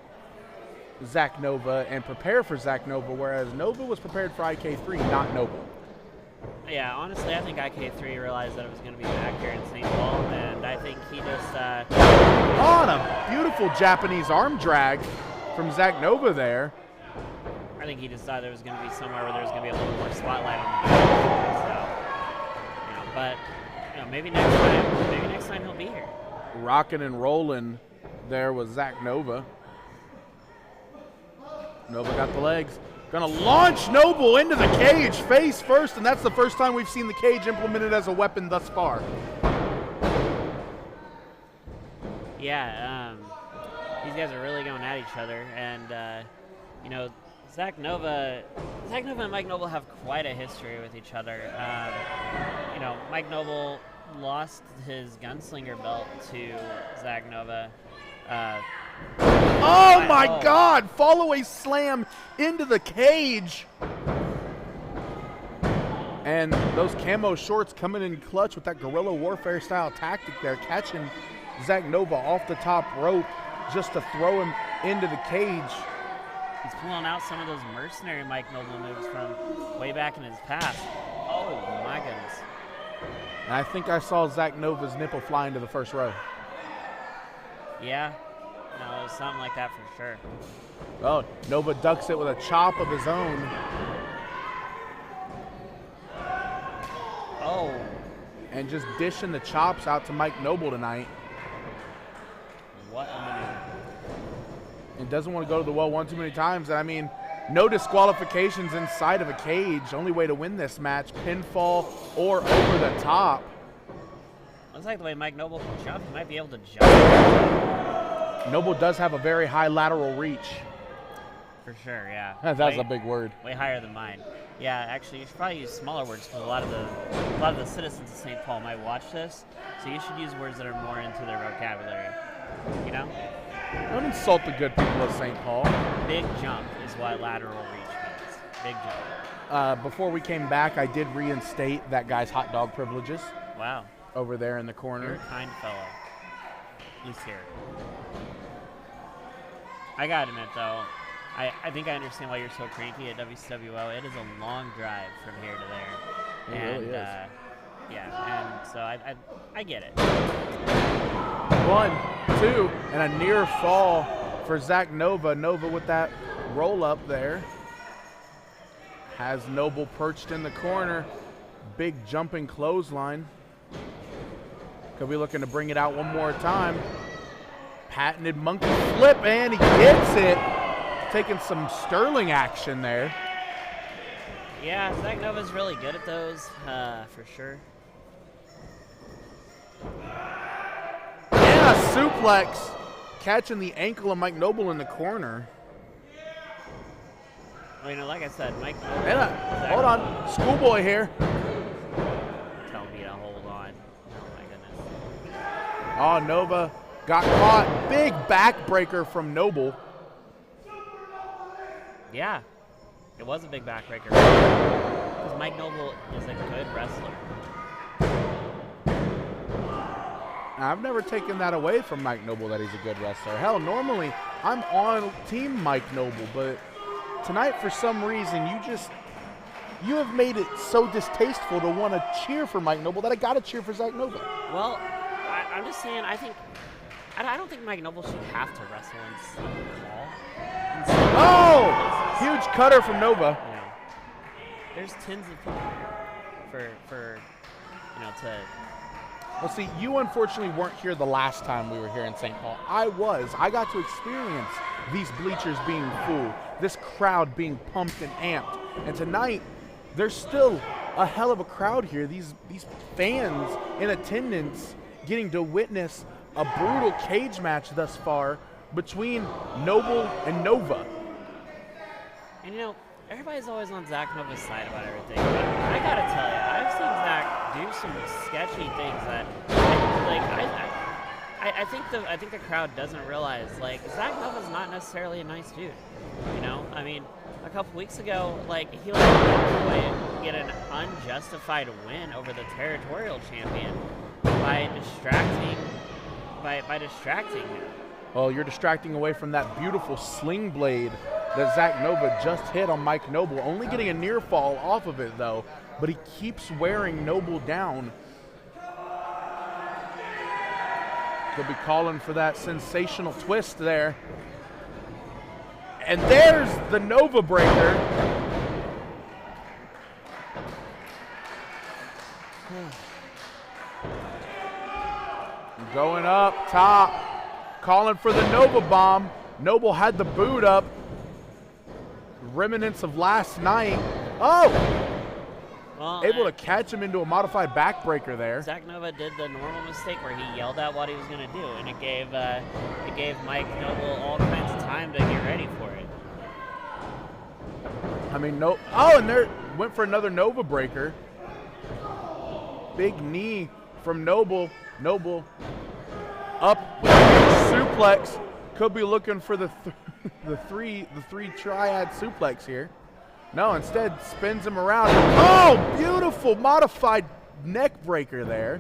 Zach Nova and prepare for Zach Nova, whereas Nova was prepared for IK3, not Noble. Yeah, honestly, I think IK3 realized that it was going to be back here in St. Paul, and I think he just On a beautiful Japanese arm drag from Zach Nova there. I think he just thought there was going to be somewhere where there was going to be a little more spotlight on the match. So, you know, but you know, maybe next time he'll be here. Rocking and rolling there was Zach Nova. Nova got the legs. Gonna launch Noble into the cage face first, and that's the first time we've seen the cage implemented as a weapon thus far. Yeah, these guys are really going at each other, and you know, Zach Nova and Mike Noble have quite a history with each other. You know, Mike Noble lost his gunslinger belt to Zach Nova. Oh my God! Follow-away slam into the cage. And those camo shorts coming in clutch with that guerrilla warfare style tactic there, catching Zach Nova off the top rope just to throw him into the cage. He's pulling out some of those mercenary Mike Noble moves from way back in his past. Oh my goodness. And I think I saw Zach Nova's nipple fly into the first row. Yeah, no, it was something like that for sure. Oh, Nova ducks it with a chop of his own. Oh. And just dishing the chops out to Mike Noble tonight. What a maneuver. And doesn't want to go to the well one too many times. And I mean, no disqualifications inside of a cage. Only way to win this match, pinfall or over the top. Looks like the way Mike Noble can jump, he might be able to jump. Noble does have a very high lateral reach. For sure, yeah. That's a big word. Way higher than mine. Yeah, actually, you should probably use smaller words because a lot of the citizens of St. Paul might watch this. So you should use words that are more into their vocabulary. You know? Don't insult the good people of St. Paul. Big jump is what lateral reach means. Big jump. Before we came back, I did reinstate that guy's hot dog privileges. Wow. Over there in the You're corner. a kind fellow. At least here. I gotta admit though, I think I understand why you're so cranky at WCWO. It is a long drive from here to there. It And really is. yeah, and so I get it. 1, 2, and a near fall for Zach Nova. Nova with that roll up there. Has Noble perched in the corner. Big jumping clothesline. Could be looking to bring it out one more time. Patented monkey flip, and he gets it. Taking some Sterling action there. Yeah, Zach Nova's really good at those, for sure. Yeah, suplex. Catching the ankle of Mike Noble in the corner. Well, you know, like I said, Mike Noble. And hold on, schoolboy here. Tell me to hold on. Oh my goodness. Oh, Nova got caught. Big backbreaker from Noble. Yeah, it was a big backbreaker. Because Mike Noble is a good wrestler. I've never taken that away from Mike Noble that he's a good wrestler. Hell, normally I'm on team Mike Noble, but tonight for some reason you have made it so distasteful to want to cheer for Mike Noble that I got to cheer for Zach Nova. Well, I'm just saying, I don't think Mike Noble should have to wrestle in Seton Hall. Oh, huge cutter from Nova. You know, there's tons of people for you know, to. Well, see, you unfortunately weren't here the last time we were here in St. Paul. I was. I got to experience these bleachers being full, this crowd being pumped and amped. And tonight, there's still a hell of a crowd here. These fans in attendance getting to witness a brutal cage match thus far between Noble and Nova. And you know, everybody's always on Zach Nova's side about everything. But I gotta tell you, I've seen Zach do some sketchy things that, like, I think the crowd doesn't realize, like, Zach Nova's not necessarily a nice dude. You know, I mean, a couple weeks ago, like, he get an unjustified win over the territorial champion by distracting him. Well, you're distracting away from that beautiful sling blade that Zach Nova just hit on Mike Noble. Only getting a near fall off of it, though, but he keeps wearing Noble down. Could be calling for that sensational twist there. And there's the Nova breaker. Going up top, calling for the Nova bomb. Noble had the boot up. Remnants of last night. Oh! Well, Able to catch him into a modified backbreaker there. Zach Nova did the normal mistake where he yelled out what he was going to do, and it gave Mike Noble all kinds of time to get ready for it. I mean, no. Oh, and there went for another Nova breaker. Big knee from Noble. Noble up with a suplex. Could be looking for the three triad suplex here. No, instead spins him around. Oh, beautiful modified neck breaker there.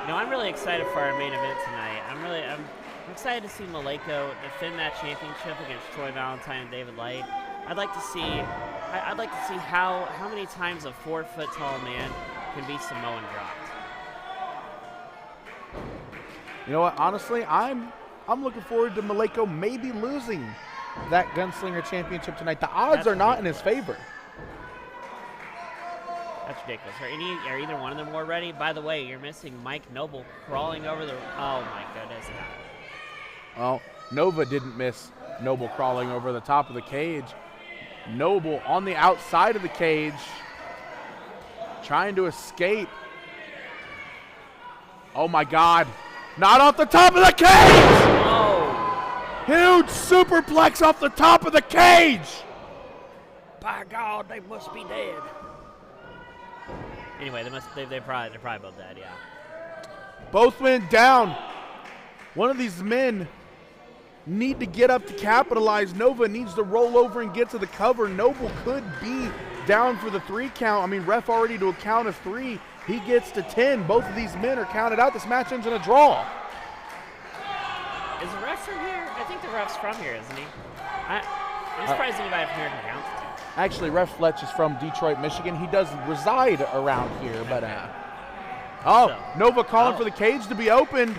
No, I'm really excited for our main event tonight. I'm excited to see Malenko defend that championship against Troy Valentine and David Light. I'd like to see how many times a 4-foot tall man can be Samoan dropped. You know what? Honestly, I'm looking forward to Malenko maybe losing that Gunslinger Championship tonight. The odds are not in his favor. That's ridiculous. Are either one of them more ready? By the way, you're missing Mike Noble crawling over the. Oh my goodness. Well, Nova didn't miss Noble crawling over the top of the cage. Noble on the outside of the cage, trying to escape. Oh my God. Not off the top of the cage! Oh. Huge superplex off the top of the cage! By God, they must be dead. Anyway, they're probably both dead, yeah. Both went down. One of these men need to get up to capitalize. Nova needs to roll over and get to the cover. Noble could be down for the 3 count. I mean, ref already to a count of 3. He gets to 10. Both of these men are counted out. This match ends in a draw. Is the ref from here? I think the ref's from here, isn't he? I'm surprised anybody from here can count it. Actually, Ref Fletch is from Detroit, Michigan. He does reside around here, but Nova calling for the cage to be opened.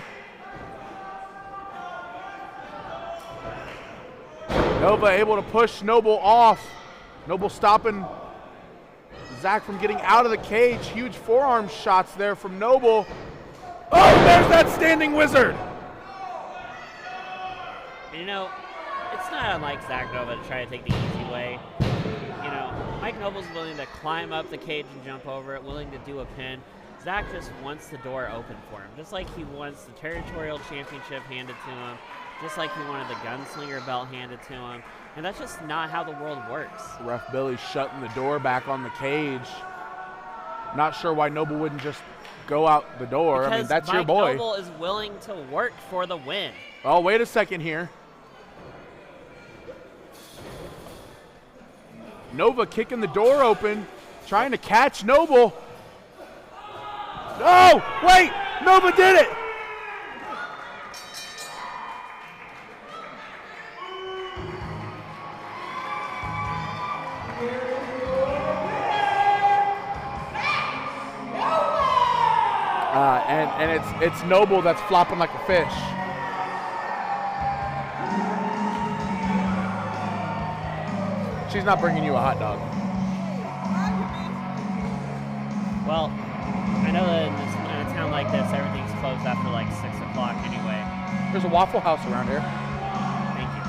Nova able to push Noble off. Noble stopping Zach from getting out of the cage. Huge forearm shots there from Noble. Oh, there's that standing wizard. You know, it's not unlike Zach Nova to try to take the easy way. You know, Mike Noble's willing to climb up the cage and jump over it, willing to do a pin. Zach just wants the door open for him, just like he wants the territorial championship handed to him, just like he wanted the gunslinger belt handed to him. And that's just not how the world works. Ref Billy shutting the door back on the cage. Not sure why Noble wouldn't just go out the door. Because I mean, that's Mike your boy. Noble is willing to work for the win. Oh, wait a second here. Nova kicking the door open, trying to catch Noble. No, wait, Nova did it. And it's Noble that's flopping like a fish. She's not bringing you a hot dog. Well, I know that in a town like this, everything's closed after like 6 o'clock anyway. There's a Waffle House around here. Thank you.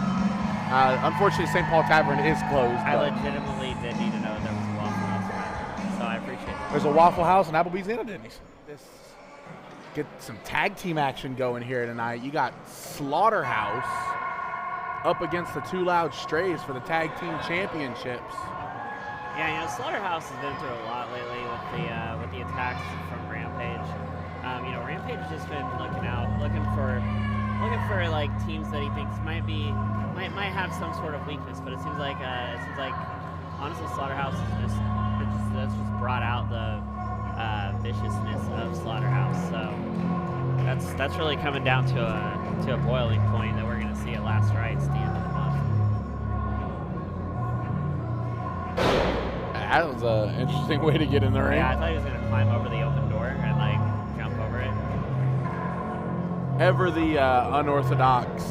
Unfortunately, St. Paul Tavern is closed. I legitimately did need to know there was a Waffle House around, so I appreciate it. There's a Waffle House and Applebee's and a Denny's. Get some tag team action going here tonight. You got Slaughterhouse up against the Too Loud Strays for the tag team championships. Yeah, you know, Slaughterhouse has been through a lot lately with the attacks from Rampage. You know, Rampage has just been looking for like teams that he thinks might have some sort of weakness, but it seems like honestly Slaughterhouse that's just brought out the viciousness of Slaughterhouse. So that's really coming down to a boiling point that we're going to see at Last Rites at the end of the month. That was an interesting way to get in the ring. Yeah, I thought he was going to climb over the open door and like jump over it. Ever the unorthodox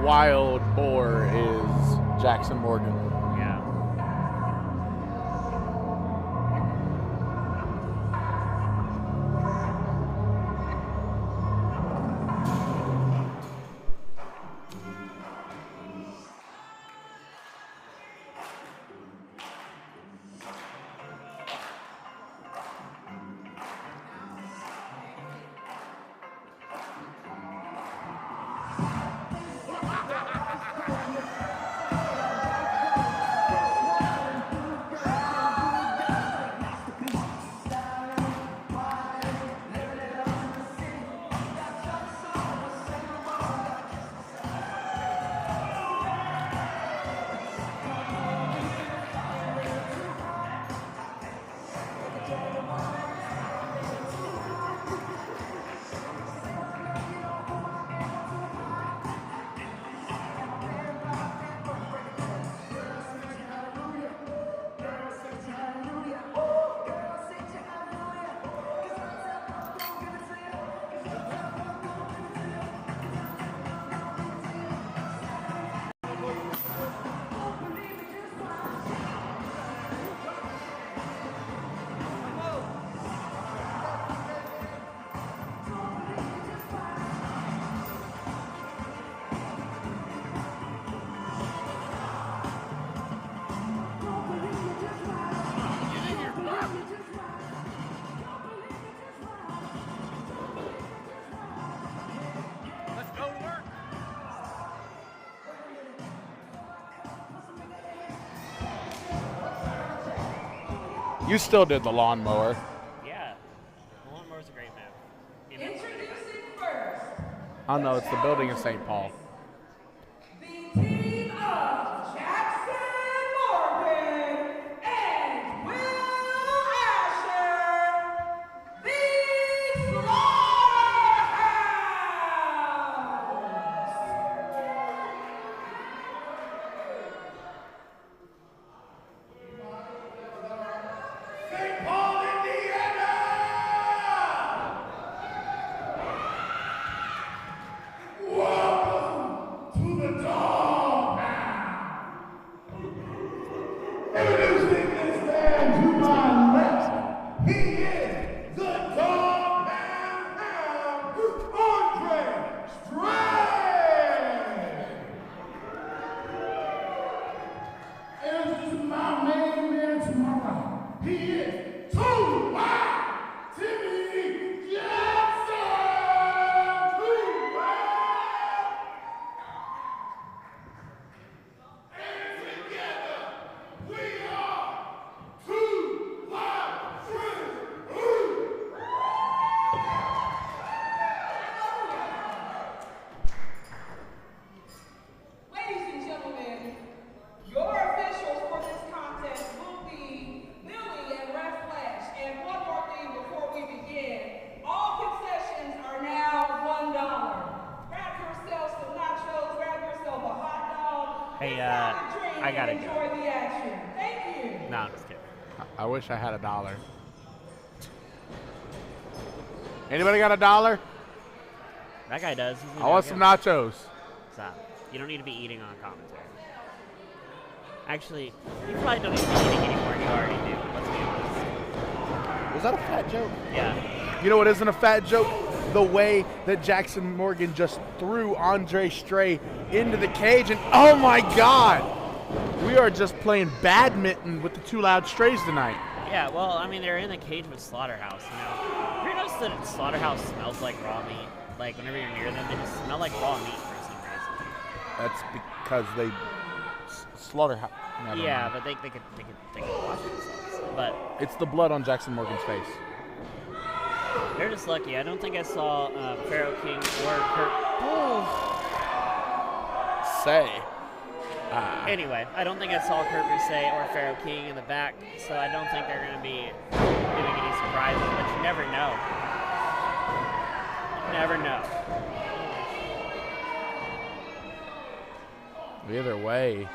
wild boar is Jackson Morgan. Yeah. You still did the lawnmower. Yeah. The lawnmower's a great map. You know, Introducing first. Oh no, it's the building in St. Paul. I gotta go. Enjoy the action. Thank you. No, I'm just kidding. I wish I had $1. Anybody got $1? That guy does. He's I want some nachos. Stop. You don't need to be eating on commentary. Actually, you probably don't need to be eating anymore. You already do. Let's be honest. Was that a fat joke? Yeah. You know what isn't a fat joke? The way that Jackson Morgan just threw Andre Stray into the cage, and oh my God, we are just playing badminton with the Too Loud Strays tonight. Yeah, well, I mean, they're in the cage with Slaughterhouse, you know. Have you noticed that Slaughterhouse smells like raw meat? Like, whenever you're near them, they just smell like raw meat for some reason. That's because they slaughterhouse. Yeah, but they could wash themselves. But it's the blood on Jackson Morgan's face. they're just lucky. I don't think I saw Pharaoh King or Kurt. Say. Anyway, I don't think I saw Kurt Boucher or Pharaoh King in the back, so I don't think they're going to be giving any surprises, but you never know. You never know. Either way,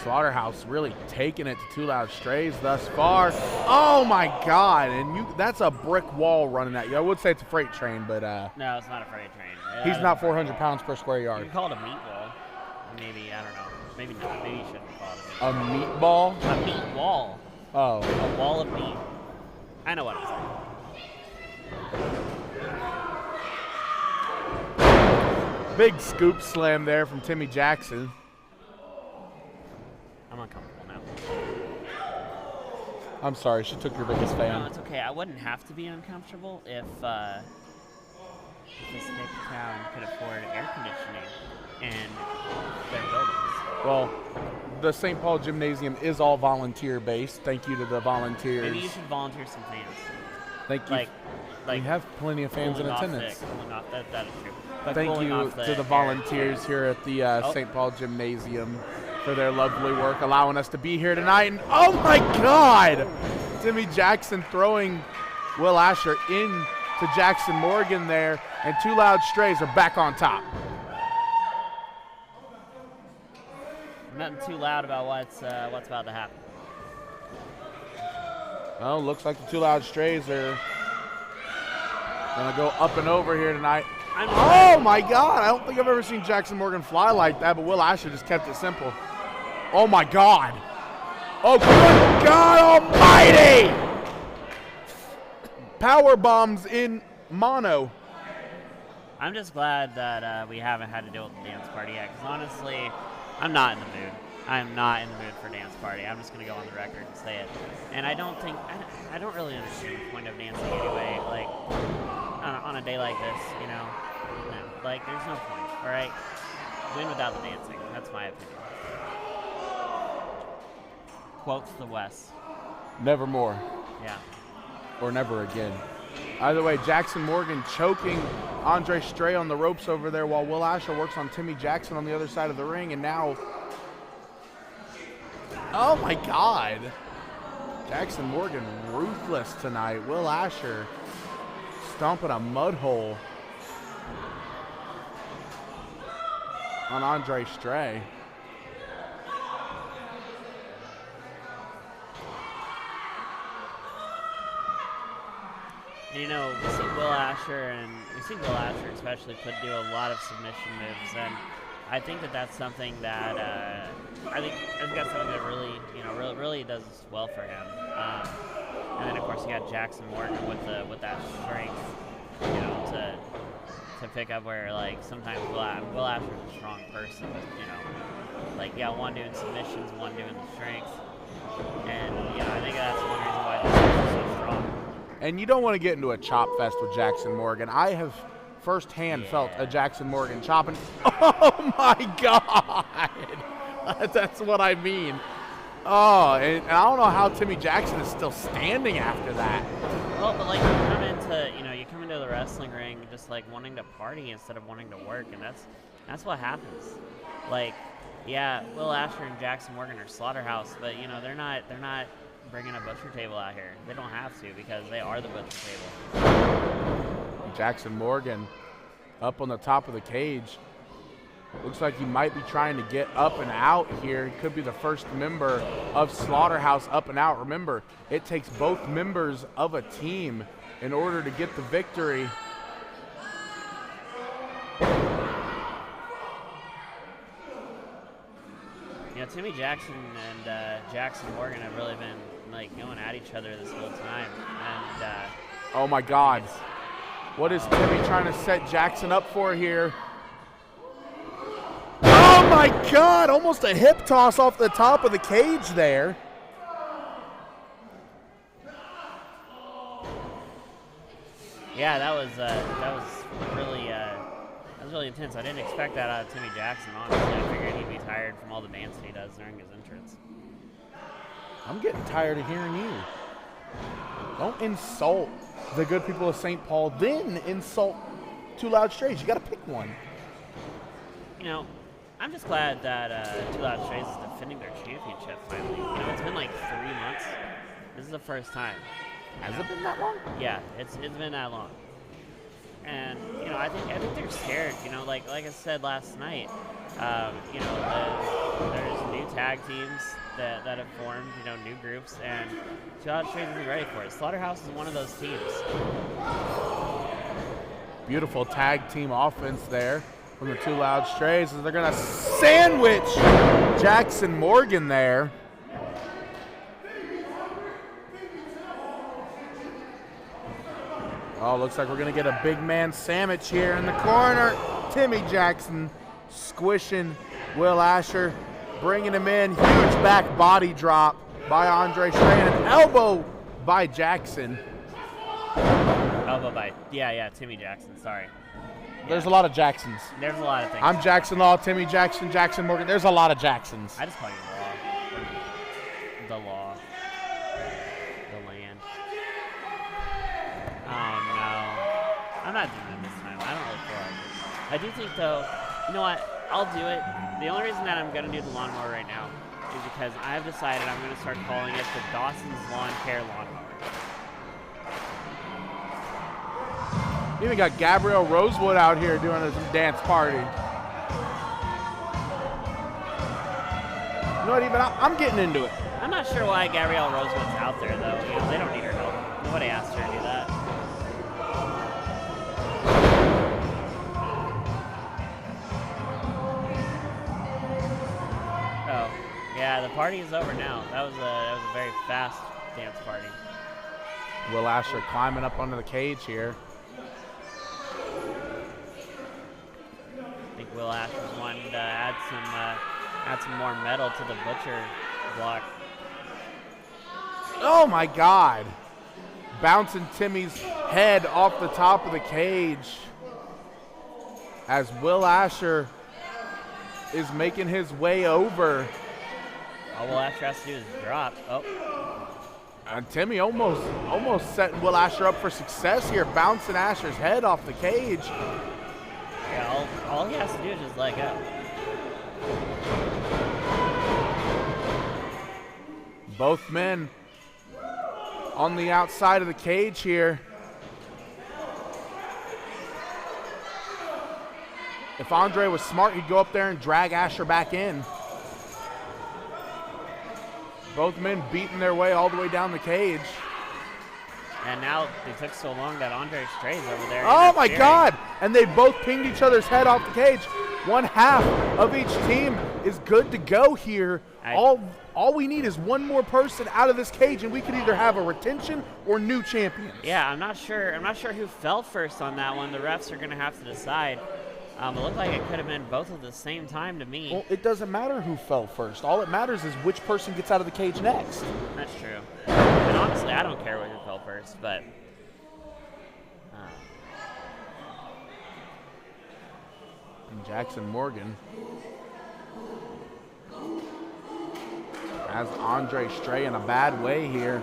Slaughterhouse really taking it to Too Loud Strays thus far. Oh my God, and that's a brick wall running at you. I would say it's a freight train, but No, it's not a freight train. he's not 400 pounds per square You yard. can call it a meatball. Maybe, I don't know. Maybe not. Maybe you shouldn't call it A meatball? a meat wall. Oh. A wall of meat. I know what I'm saying. Big scoop slam there from Timmy Jackson. I'm uncomfortable now. I'm sorry, she took your biggest No, fan. it's okay. I wouldn't have to be uncomfortable if this big town could afford air conditioning in their buildings. Well, the St. Paul Gymnasium is all volunteer based. Thank you to the volunteers. Maybe you should volunteer some fans. Thank you. Like we have plenty of fans in cooling off attendance. cooling off, that is true. But Thank cooling you off to the air. volunteers here at the St. Paul Gymnasium for their lovely work, allowing us to be here tonight. And oh my God! Timmy Jackson throwing Will Asher into Jackson Morgan there, and Too Loud Strays are back on top. Nothing too loud about what's about to happen. Well, looks like the Too Loud Strays are gonna go up and over here tonight. Oh my God, I don't think I've ever seen Jackson Morgan fly like that, but Will Asher just kept it simple. Oh my God. Oh good God almighty! Power bombs in mono. I'm just glad that we haven't had to deal with the dance party yet, because honestly, I'm not in the mood. I am not in the mood for dance party. I'm just going to go on the record and say it. And I don't really understand the point of dancing anyway. Like, on a day like this, you know, no, like, there's no point, all right? Win without the dancing. That's my opinion. Quotes the West. Nevermore. Yeah. Or never again. Either way, Jackson Morgan choking Andre Stray on the ropes over there while Will Asher works on Timmy Jackson on the other side of the ring. And now, oh my God. Jackson Morgan ruthless tonight. Will Asher stomping a mud hole on Andre Stray. You know, we see Will Asher especially do a lot of submission moves, and I think that that's something that I think that's something that really, you know, really does well for him. And then of course you got Jackson Morgan with that strength, you know, to pick up where like sometimes Will Asher's a strong person, you know, like one doing submissions, one doing the strength, and you know I think that's one reason why this is so strong. And you don't want to get into a chop fest with Jackson Morgan. I have firsthand felt a Jackson Morgan chopping. Oh my God! That's what I mean. Oh, and I don't know how Timmy Jackson is still standing after that. Well, but like you come into the wrestling ring just like wanting to party instead of wanting to work, and that's what happens. Like, yeah, Will Asher and Jackson Morgan are Slaughterhouse, but you know they're not bringing a butcher table out here. They don't have to because they are the butcher table. Jackson Morgan up on the top of the cage. Looks like he might be trying to get up and out here. He could be the first member of Slaughterhouse up and out. Remember, it takes both members of a team in order to get the victory. You know, Timmy Jackson and Jackson Morgan have really been like going at each other this whole time. And oh my God. What is Timmy trying to set Jackson up for here? Oh my God, almost a hip toss off the top of the cage there. Yeah, that was really intense. I didn't expect that out of Timmy Jackson, honestly. I figured he'd be tired from all the dancing he does during his entrance. I'm getting tired of hearing you. Don't insult the good people of St. Paul, then insult Too Loud Strays. You got to pick one. You know, I'm just glad that Too Loud Strays is defending their championship finally. You know, it's been like 3 months. This is the first time. Has it been that long? Yeah, it's been that long. And you know, I think they're scared. You know, like I said last night. You know, there's new tag teams that have formed. You know, new groups, and Too Loud Strays isn't ready for it. Slaughterhouse is one of those teams. Beautiful tag team offense there from the Too Loud Strays, as they're gonna sandwich Jackson Morgan there. Oh, looks like we're going to get a big man sandwich here in the corner. Timmy Jackson squishing Will Asher, bringing him in. Huge back body drop by Andre Stray, and an elbow by Jackson. Elbow by, yeah, Timmy Jackson, sorry. There's a lot of Jacksons. There's a lot of things. I'm Jackson Law, Timmy Jackson, Jackson Morgan. There's a lot of Jacksons. I just call you Law. The Law. The land. Oh, no. I'm not doing it this time. I don't really feel like it. I do think, though, you know what? I'll do it. The only reason that I'm going to do the lawnmower right now is because I've decided I'm going to start calling it the Dawson's Lawn Care Lawnmower. You even got Gabrielle Rosewood out here doing a dance party. You know what, even I'm getting into it. I'm not sure why Gabrielle Rosewood's out there, though. You know, they don't need her help. Nobody asked her to do that. Oh, yeah, the party is over now. That was a very fast dance party. Will Asher climbing up under the cage here. I think Will Asher's wanting to add some more metal to the butcher block. Oh my God. Bouncing Timmy's head off the top of the cage as Will Asher is making his way over. All Will Asher has to do is drop. Oh. And Timmy almost setting Will Asher up for success here, bouncing Asher's head off the cage. Yeah, all he has to do is just let go. Both men on the outside of the cage here. If Andre was smart, he'd go up there and drag Asher back in. Both men beating their way all the way down the cage. And now it took so long that Andre Stray's over there. Oh my God! And they both pinged each other's head off the cage. One half of each team is good to go here. All we need is one more person out of this cage, and we could either have a retention or new champions. Yeah, I'm not sure who fell first on that one. The refs are going to have to decide. It looked like it could have been both at the same time to me. Well, it doesn't matter who fell first. All that matters is which person gets out of the cage next. That's true. And honestly, I don't care who fell first, but and Jackson Morgan has Andre Stray in a bad way here.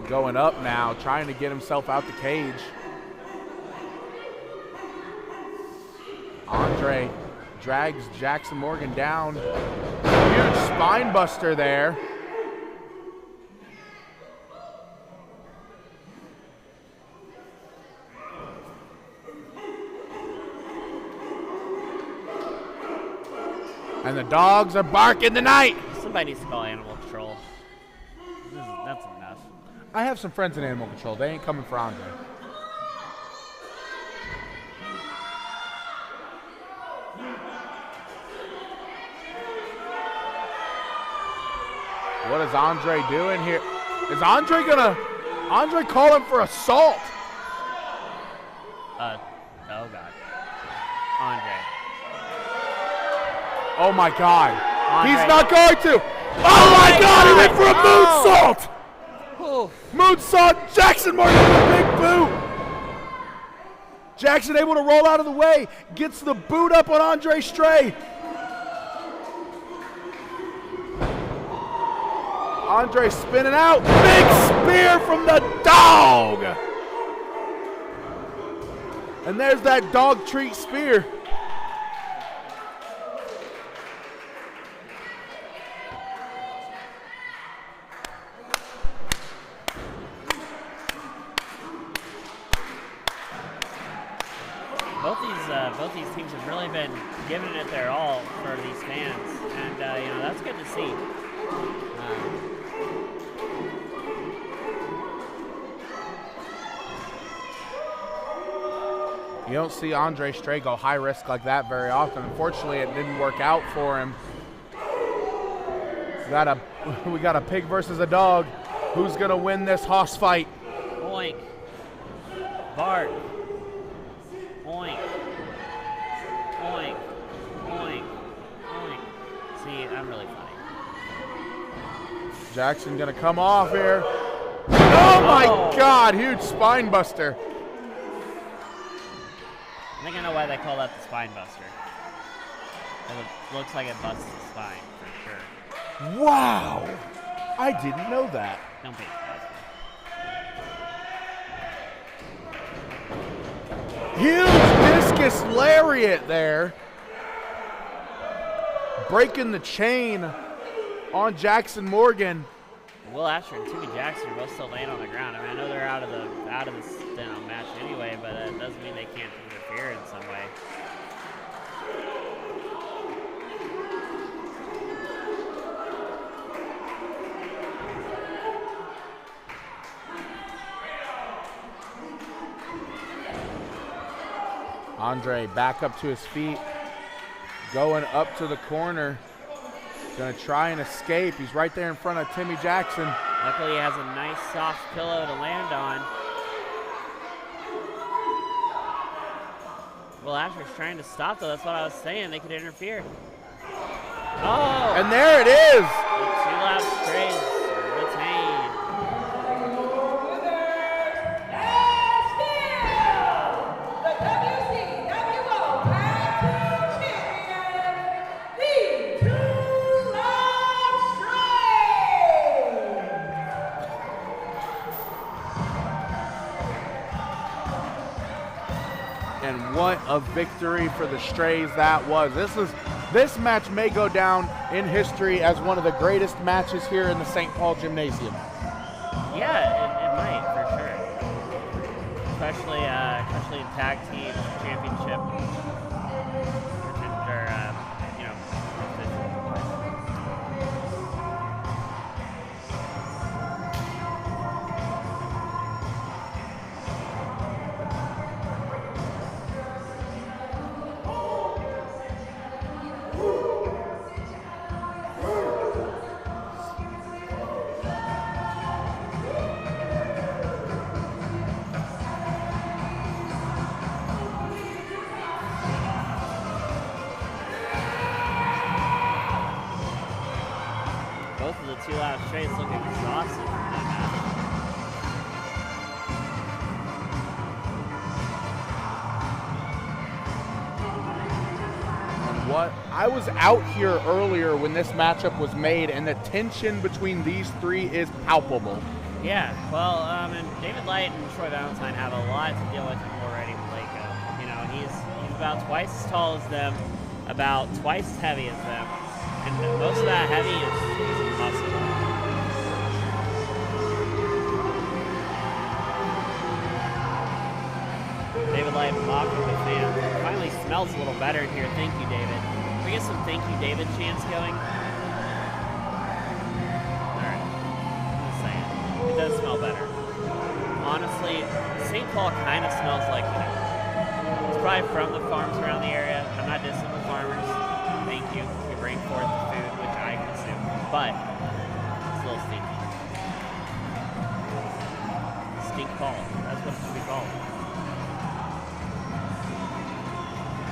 Going up now, trying to get himself out the cage. Andre drags Jackson Morgan down. Huge spine buster there. And the dogs are barking tonight. Somebody needs to call animal control. That's enough. I have some friends in animal control. They ain't coming for Andre. What is Andre doing here? Is Andre calling for assault? Oh God. Andre. Oh my God. Andre. He's not going to. Oh my God, he went for a moonsault. Oh. Moonsault, Jackson Morgan with a big boot. Jackson able to roll out of the way. Gets the boot up on Andre Stray. Andre spinning out. Big spear from the dog. And there's that dog treat spear. Both these teams have really been giving it their all for these fans, and that's good to see. You don't see Andre Stray go high risk like that very often. Unfortunately, it didn't work out for him. We got a pig versus a dog. Who's gonna win this hoss fight? Oink. Bart. Oink. Oink. Oink. Oink. See, I'm really funny. Jackson gonna come off here. Oh my God, huge spine buster. I think I know why they call that the spine buster. It looks like it busts the spine, for sure. Wow, I didn't know that. Don't be surprised. Huge discus lariat there. Breaking the chain on Jackson Morgan. Will Asher and Timmy Jackson are both still laying on the ground. I mean, I know they're out of the match anyway, but that doesn't mean they can't interfere in some way. Andre back up to his feet, going up to the corner. Gonna try and escape. He's right there in front of Timmy Jackson. Luckily, he has a nice soft pillow to land on. Well, Asher's trying to stop, though. That's what I was saying. They could interfere. Oh! And there it is. The Two Loud Strays retain. The WCWO Tag Team Champions, the Two Loud Strays. And what a victory for the Strays that was. This match may go down in history as one of the greatest matches here in the St. Paul Gymnasium. Yeah, it might, for sure. Especially in tag team championship. Both of the Two Loud Strays look exhausted from that match. What? I was out here earlier when this matchup was made, and the tension between these three is palpable. Yeah, well, and David Light and Troy Valentine have a lot to deal with already in Malenko. You know, he's about twice as tall as them, about twice as heavy as them, and most of that heavy is muscle. David Light mocking the fans. Finally smells a little better in here. Thank you, David. we get some thank you David chants going? Alright. I'm just saying. It does smell better. Honestly, St. Paul kind of smells like that. It's probably from the farms around the area. I'm not dissing the farmers. Thank you. You bring forth the food, which I consume. But it's a little stinky. Stink Paul. That's what it should be called.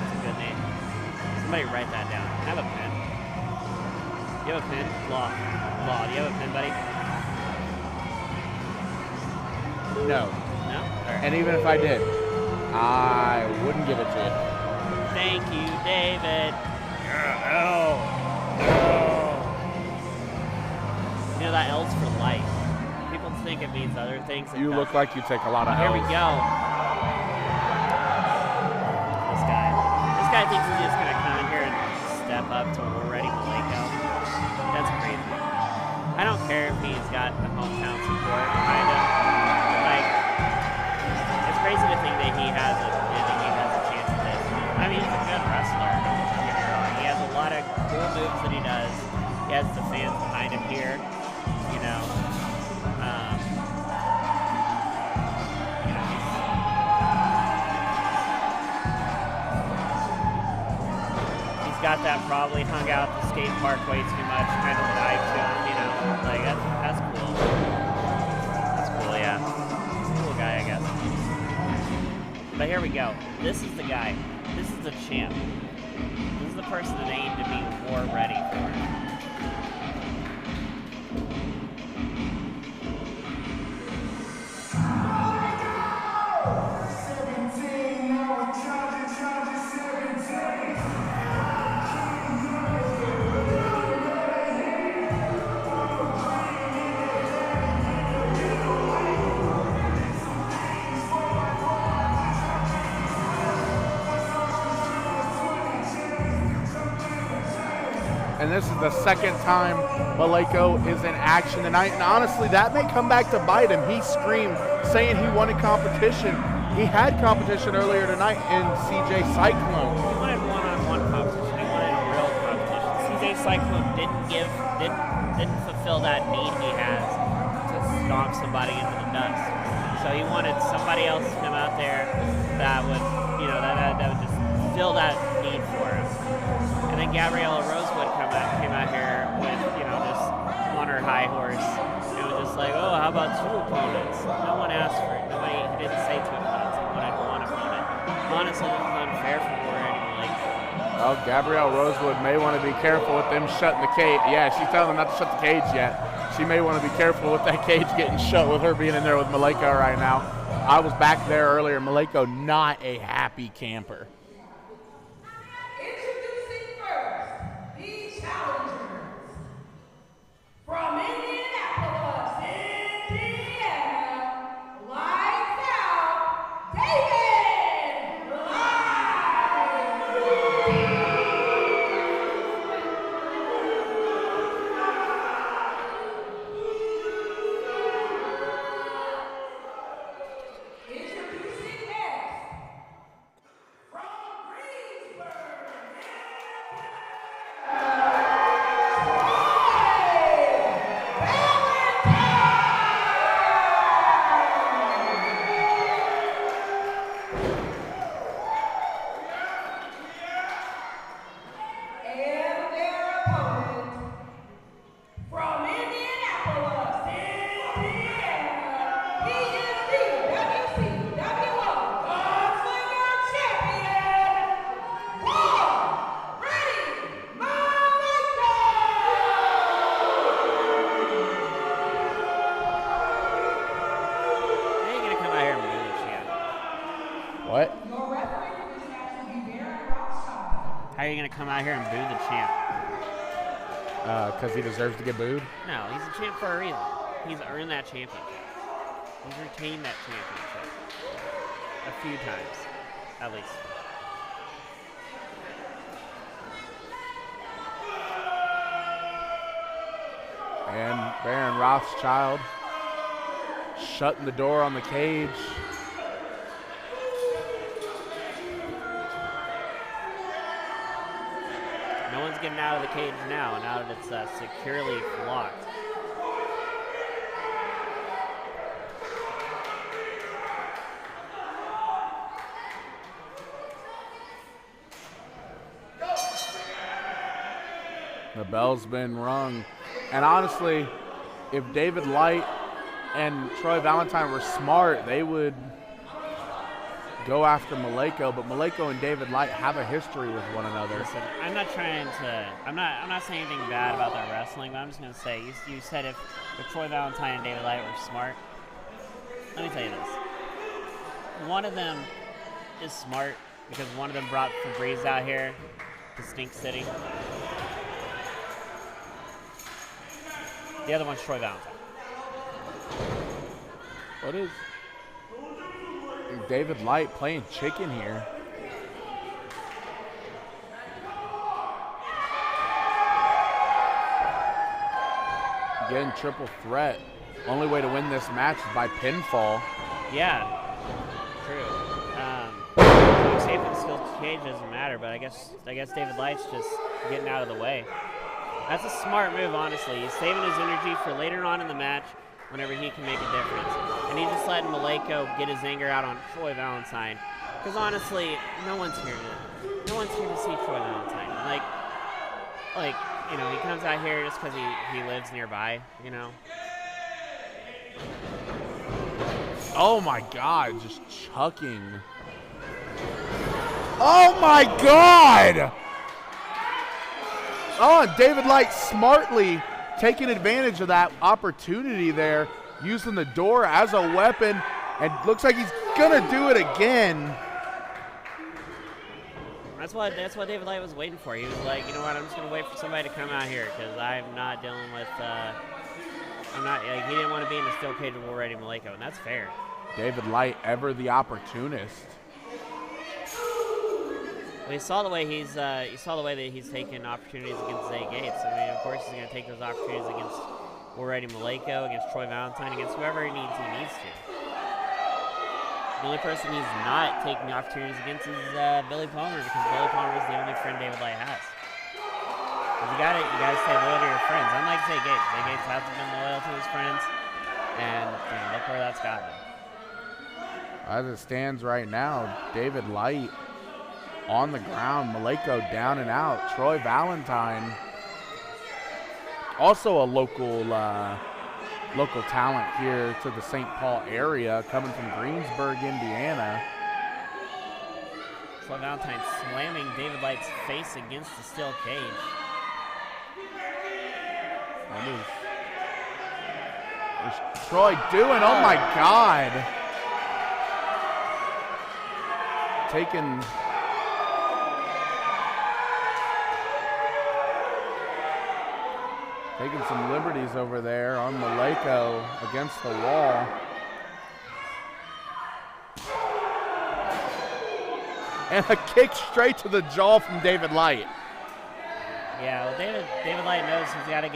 That's a good name. Somebody write that down. I have a pen. You have a pen? Law. Law. Do you have a pen, buddy? No. No? All right. And even if I did, I wouldn't give it to you. Thank you, David. Oh. You know, that L's for life. People think it means other things. You look like you take a lot of Here we L's. go. This guy. This guy thinks he's just going to come in here and step up to We're Ready Malenko. That's crazy. I don't care if he's got the hometown support behind him. Like, it's crazy to think that he has a chance at this. I mean, he's a good wrestler. Don't get me wrong. He has a lot of cool moves that he does. He has the fans behind him here. You know, he's got that probably hung out at the skate park way too much kind of vibe to him, you know. Like, that's cool. That's cool, yeah. He's a cool guy, I guess. But here we go. This is the guy. This is the champ. This is the person that they need to be war ready for. And this is the second time Malenko is in action tonight. And honestly, that may come back to bite him. He screamed, saying he wanted competition. He had competition earlier tonight in CJ Cyclone. He wanted one-on-one competition. He wanted real competition. CJ Cyclone didn't fulfill that need he has to stomp somebody into the dust. So he wanted somebody else to come out there that would, you know, that would just fill that need for him. And then Gabriella Rosewood came out here with, you know, just on her high horse. It was just like, oh, how about two opponents? No one asked for it. He didn't say two opponents. He wanted one opponent. Honestly, this is unfair for Warren. Like, Well, Gabrielle Rosewood may want to be careful with them shutting the cage. Yeah, she's telling them not to shut the cage yet. She may want to be careful with that cage getting shut with her being in there with Malenko right now. I was back there earlier. Malenko not a happy camper. Introducing first, the challengers. From Indianapolis, Indiana, lights out, David Introducing next, from Greensburg, and their opponent from Indianapolis, Indiana, he is the WCWO Gunslinger Champion, War Ready Malenko! how are you gonna come out here and boo the champ? What? Your referee for this match will be Baron Rothschild. How are you gonna come out here and boo the champ? Because he deserves to get booed? No, he's a champ for a reason. He's earned that championship. He's retained that championship a few times, at least. And Baron Rothschild shutting the door on the cage. No one's getting out of the cage now that it's securely locked. The bell's been rung. And honestly, if David Light and Troy Valentine were smart, they would go after Maleko, but Maleko and David Light have a history with one another. Listen, I'm not trying to, I'm not saying anything bad about their wrestling, but I'm just going to say, you said if Troy Valentine and David Light were smart. Let me tell you this. One of them is smart because one of them brought Febreze out here to Stink City. The other one's Troy Valentine. What is David Light playing chicken here? Getting triple threat. Only way to win this match is by pinfall. Yeah, true. Safe in the steel cage doesn't matter, but I guess David Light's just getting out of the way. That's a smart move, honestly. He's saving his energy for later on in the match whenever he can make a difference. And he's just letting Maleko get his anger out on Troy Valentine. Because honestly, no one's here to see Troy Valentine. Like, you know, he comes out here just because he lives nearby, you know. Oh my God, just chucking. Oh my God! Oh, and David Light smartly taking advantage of that opportunity there, using the door as a weapon, and looks like he's gonna do it again. That's what David Light was waiting for. He was like, you know what, I'm just gonna wait for somebody to come out here because I'm not dealing with. He didn't want to be in the steel cage with already Maleko, and that's fair. David Light, ever the opportunist. Well, you saw the way that he's taking opportunities against Zay Gates. I mean, of course, he's going to take those opportunities against already Maleko, against Troy Valentine, against whoever he needs to. The only person he's not taking opportunities against is Billy Palmer, because Billy Palmer is the only friend David Light has. You gotta stay loyal to your friends. Unlike Zay Gates. Zay Gates hasn't been loyal to his friends, and you know, look where that's gotten him. As it stands right now, David Light on the ground, Maleko down and out. Troy Valentine, also a local talent here to the St. Paul area, coming from Greensburg, Indiana. Troy Valentine slamming David Light's face against the steel cage. What is Troy doing? Oh my God. Taking some liberties over there on Maleko against the wall. And a kick straight to the jaw from David Light. Yeah, well, David Light knows you got to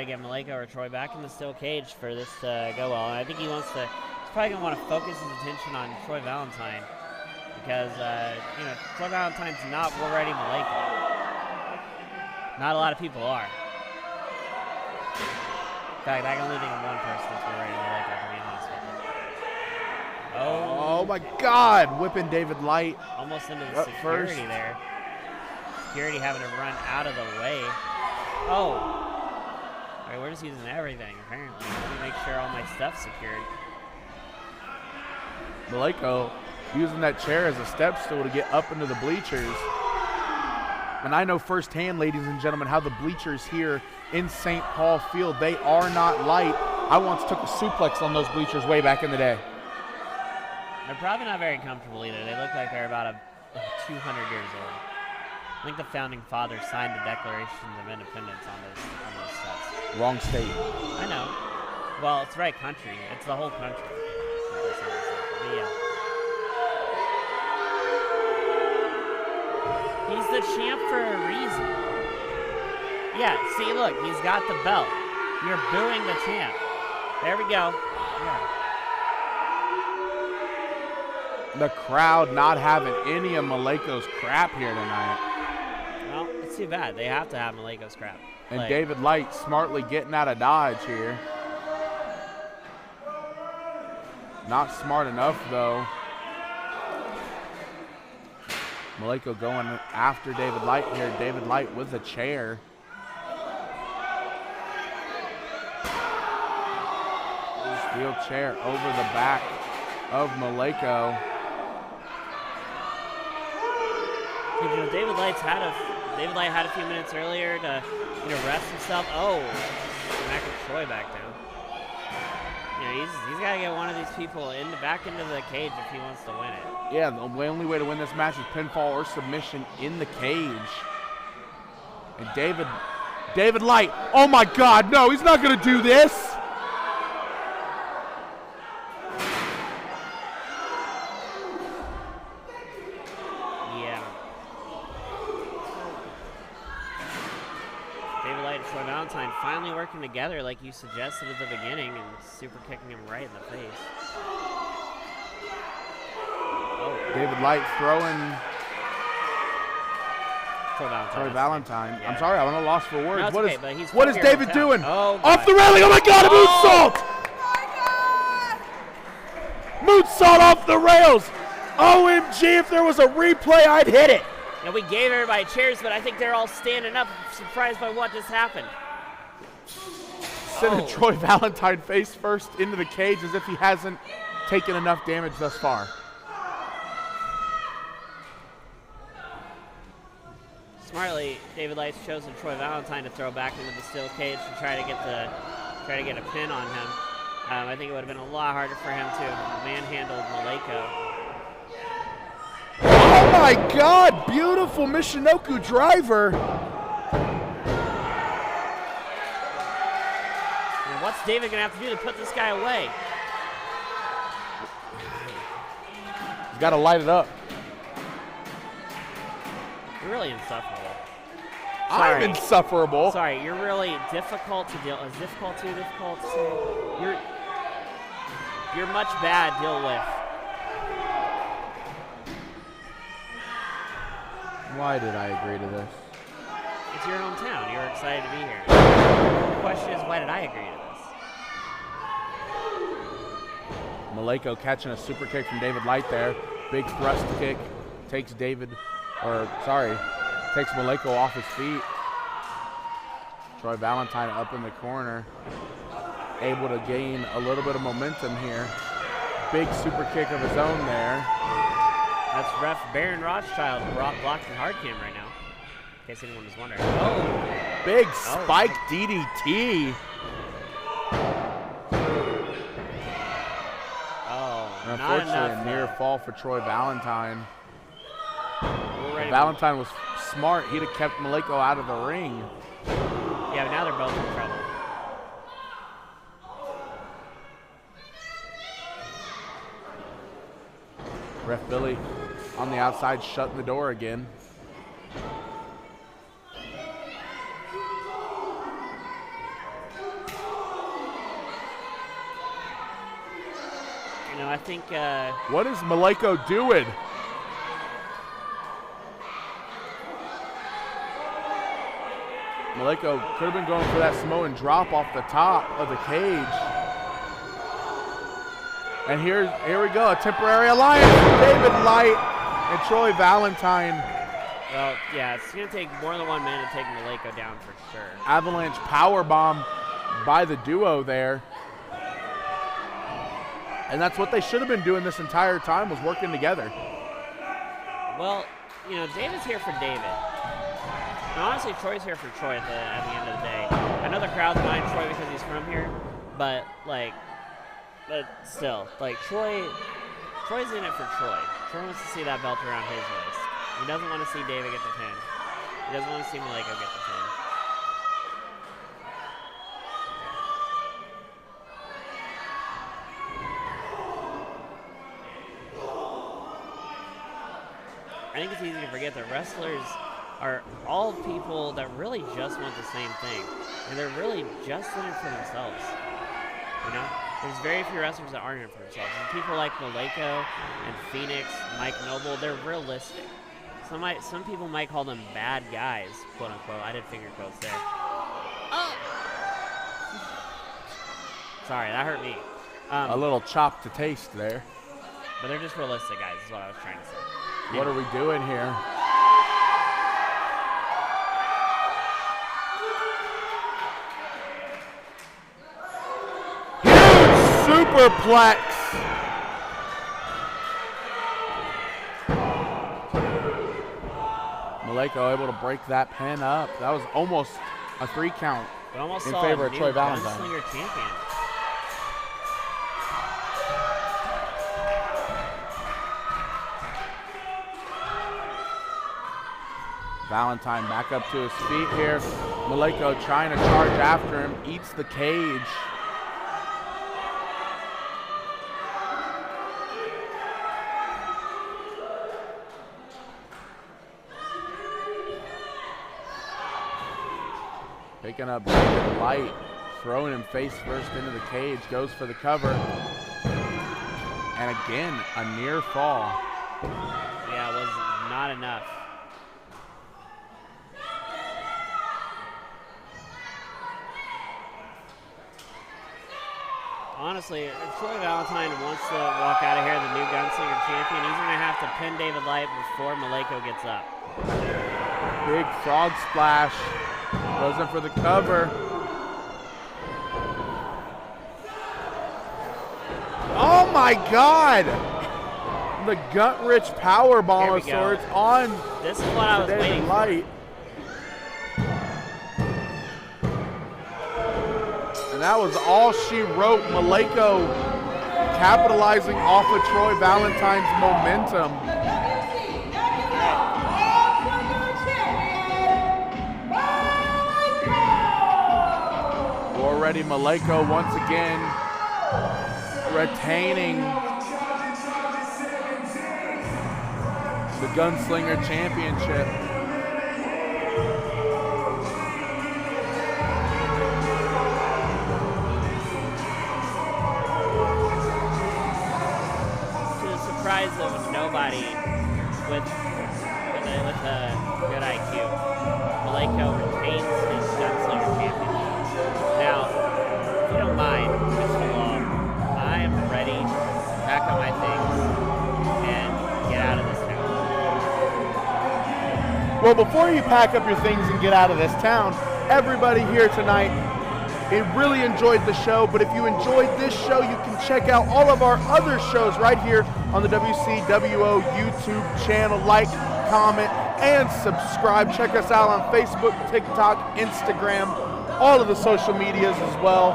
get Maleko or Troy back in the steel cage for this to go well. And I think he's probably going to want to focus his attention on Troy Valentine because, you know, Troy Valentine's not already Maleko. Not a lot of people are. In fact, I can only think of one person that's already Maleko, to be honest with you. Oh my God, whipping David Light. Almost into the security first. There. Security having to run out of the way. Oh. All right, we're just using everything, apparently. Let me make sure all my stuff's secured. Maleko using that chair as a step stool to get up into the bleachers. And I know firsthand, ladies and gentlemen, how the bleachers here in St. Paul feel. They are not light. I once took a suplex on those bleachers way back in the day. They're probably not very comfortable either. They look like they're about 200 years old. I think the founding fathers signed the Declarations of Independence on those steps. Wrong state. I know. Well, it's the right country. It's the whole country. But yeah. He's the champ for a reason. Yeah, see, look, he's got the belt. You're booing the champ. There we go. Yeah. The crowd not having any of Maleko's crap here tonight. Well, let's too bad. They have to have Malenko scrap. And Like, David Light smartly getting out of dodge here. Not smart enough, though. Malenko going after David Light here. David Light with a chair. Steel chair over the back of Malenko. You know, David Light had a few minutes earlier to rest himself. Oh, back with Troy back down. You know, he's got to get one of these people back into the cage if he wants to win it. Yeah, the only way to win this match is pinfall or submission in the cage. And David Light, oh my God, no, he's not gonna do this. Yeah. David Light and Troy Valentine finally working together like you suggested at the beginning and super kicking him right in the face. David Light throwing Troy Valentine. Yeah. I'm sorry, I'm at a loss for words. No, it's What okay, is- but he's what from is your David hometown. doing? Oh, Off God. the railing, oh my God, a Oh! moonsault! Moonsault off the rails! OMG, if there was a replay, I'd hit it. And we gave everybody chairs, but I think they're all standing up, surprised by what just happened. Sending Troy Valentine face first into the cage as if he hasn't taken enough damage thus far. Smartly, David Light's chosen Troy Valentine to throw back into the steel cage to try to get a pin on him. I think it would have been a lot harder for him to have manhandled Malenko. Oh my God, beautiful Michinoku driver. And what's David gonna have to do to put this guy away? He's got to light it up. You're really insufferable. I'm insufferable. Sorry, you're really difficult to deal. Is difficult to say? You're much bad to deal with. Why did I agree to this? It's your hometown. You're excited to be here. The question is, why did I agree to this? Malenko catching a super kick from David Light there. Big thrust kick. Takes Malenko off his feet. Troy Valentine up in the corner. Able to gain a little bit of momentum here. Big super kick of his own there. That's ref Baron Rothschild blocking hard cam right now, in case anyone was wondering. Oh! Big spike DDT. Oh, And not unfortunately, enough. a near fall for Troy Valentine. We're ready. Valentine was smart. He'd have kept Malenko out of the ring. Yeah, but now they're both in trouble. Ref Billy on the outside shutting the door again. You know, I think What is Malenko doing? Malenko could have been going for that Samoan drop off the top of the cage. And here we go, a temporary alliance with David Light and Troy Valentine. well, yeah, it's going to take more than 1 minute to take Malenko down for sure. Avalanche powerbomb by the duo there. And that's what they should have been doing this entire time, was working together. Well, you know, David's here for David. And honestly, Troy's here for Troy at the end of the day. I know the crowd's behind Troy because he's from here, but still, Troy's in it for Troy. Troy wants to see that belt around his waist. He doesn't want to see David get the pin. He doesn't want to see Malenko get the pin. I think it's easy to forget that wrestlers are all people that really just want the same thing. And they're really just in it for themselves. You know? There's very few wrestlers that aren't in it for themselves. And people like Malenko and Phoenix, Mike Noble, they're realistic. Some people might call them bad guys, quote unquote. I did finger quotes there. Oh. Sorry, that hurt me. A little chop to taste there. But they're just realistic guys, is what I was trying to say. What are we doing here? Huge superplex. Maleko able to break that pin up. That was almost a 3 count in favor of Troy Valentine. Gunslinger champion. Valentine back up to his feet here. Maleko trying to charge after him, eats the cage. Picking up David Light, throwing him face first into the cage, goes for the cover. And again, a near fall. Yeah, it was not enough. Honestly, if Troy Valentine wants to walk out of here the new Gunslinger champion, he's going to have to pin David Light before Maleko gets up. Big frog splash. Goes in for the cover. Oh my God! The gut-rich power bomb of sorts on this is what I was waiting Light. And that was all she wrote. Maleko capitalizing off of Troy Valentine's momentum. Already Maleko once again retaining the Gunslinger Championship. To the surprise of nobody with a good IQ, Maleko retains his Gunslinger Championship. Now, if you don't mind, Mr. Long, I am ready to pack up my things and get out of this town. Well, before you pack up your things and get out of this town, everybody here tonight, it really enjoyed the show, but if you enjoyed this show, you can check out all of our other shows right here on the WCWO YouTube channel. Like, comment, and subscribe. Check us out on Facebook, TikTok, Instagram, all of the social medias as well.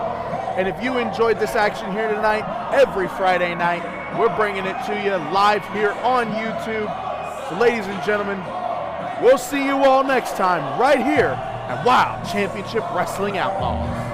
And if you enjoyed this action here tonight, every Friday night, we're bringing it to you live here on YouTube. So ladies and gentlemen, we'll see you all next time right here at WOW Championship Wrestling Outlaws.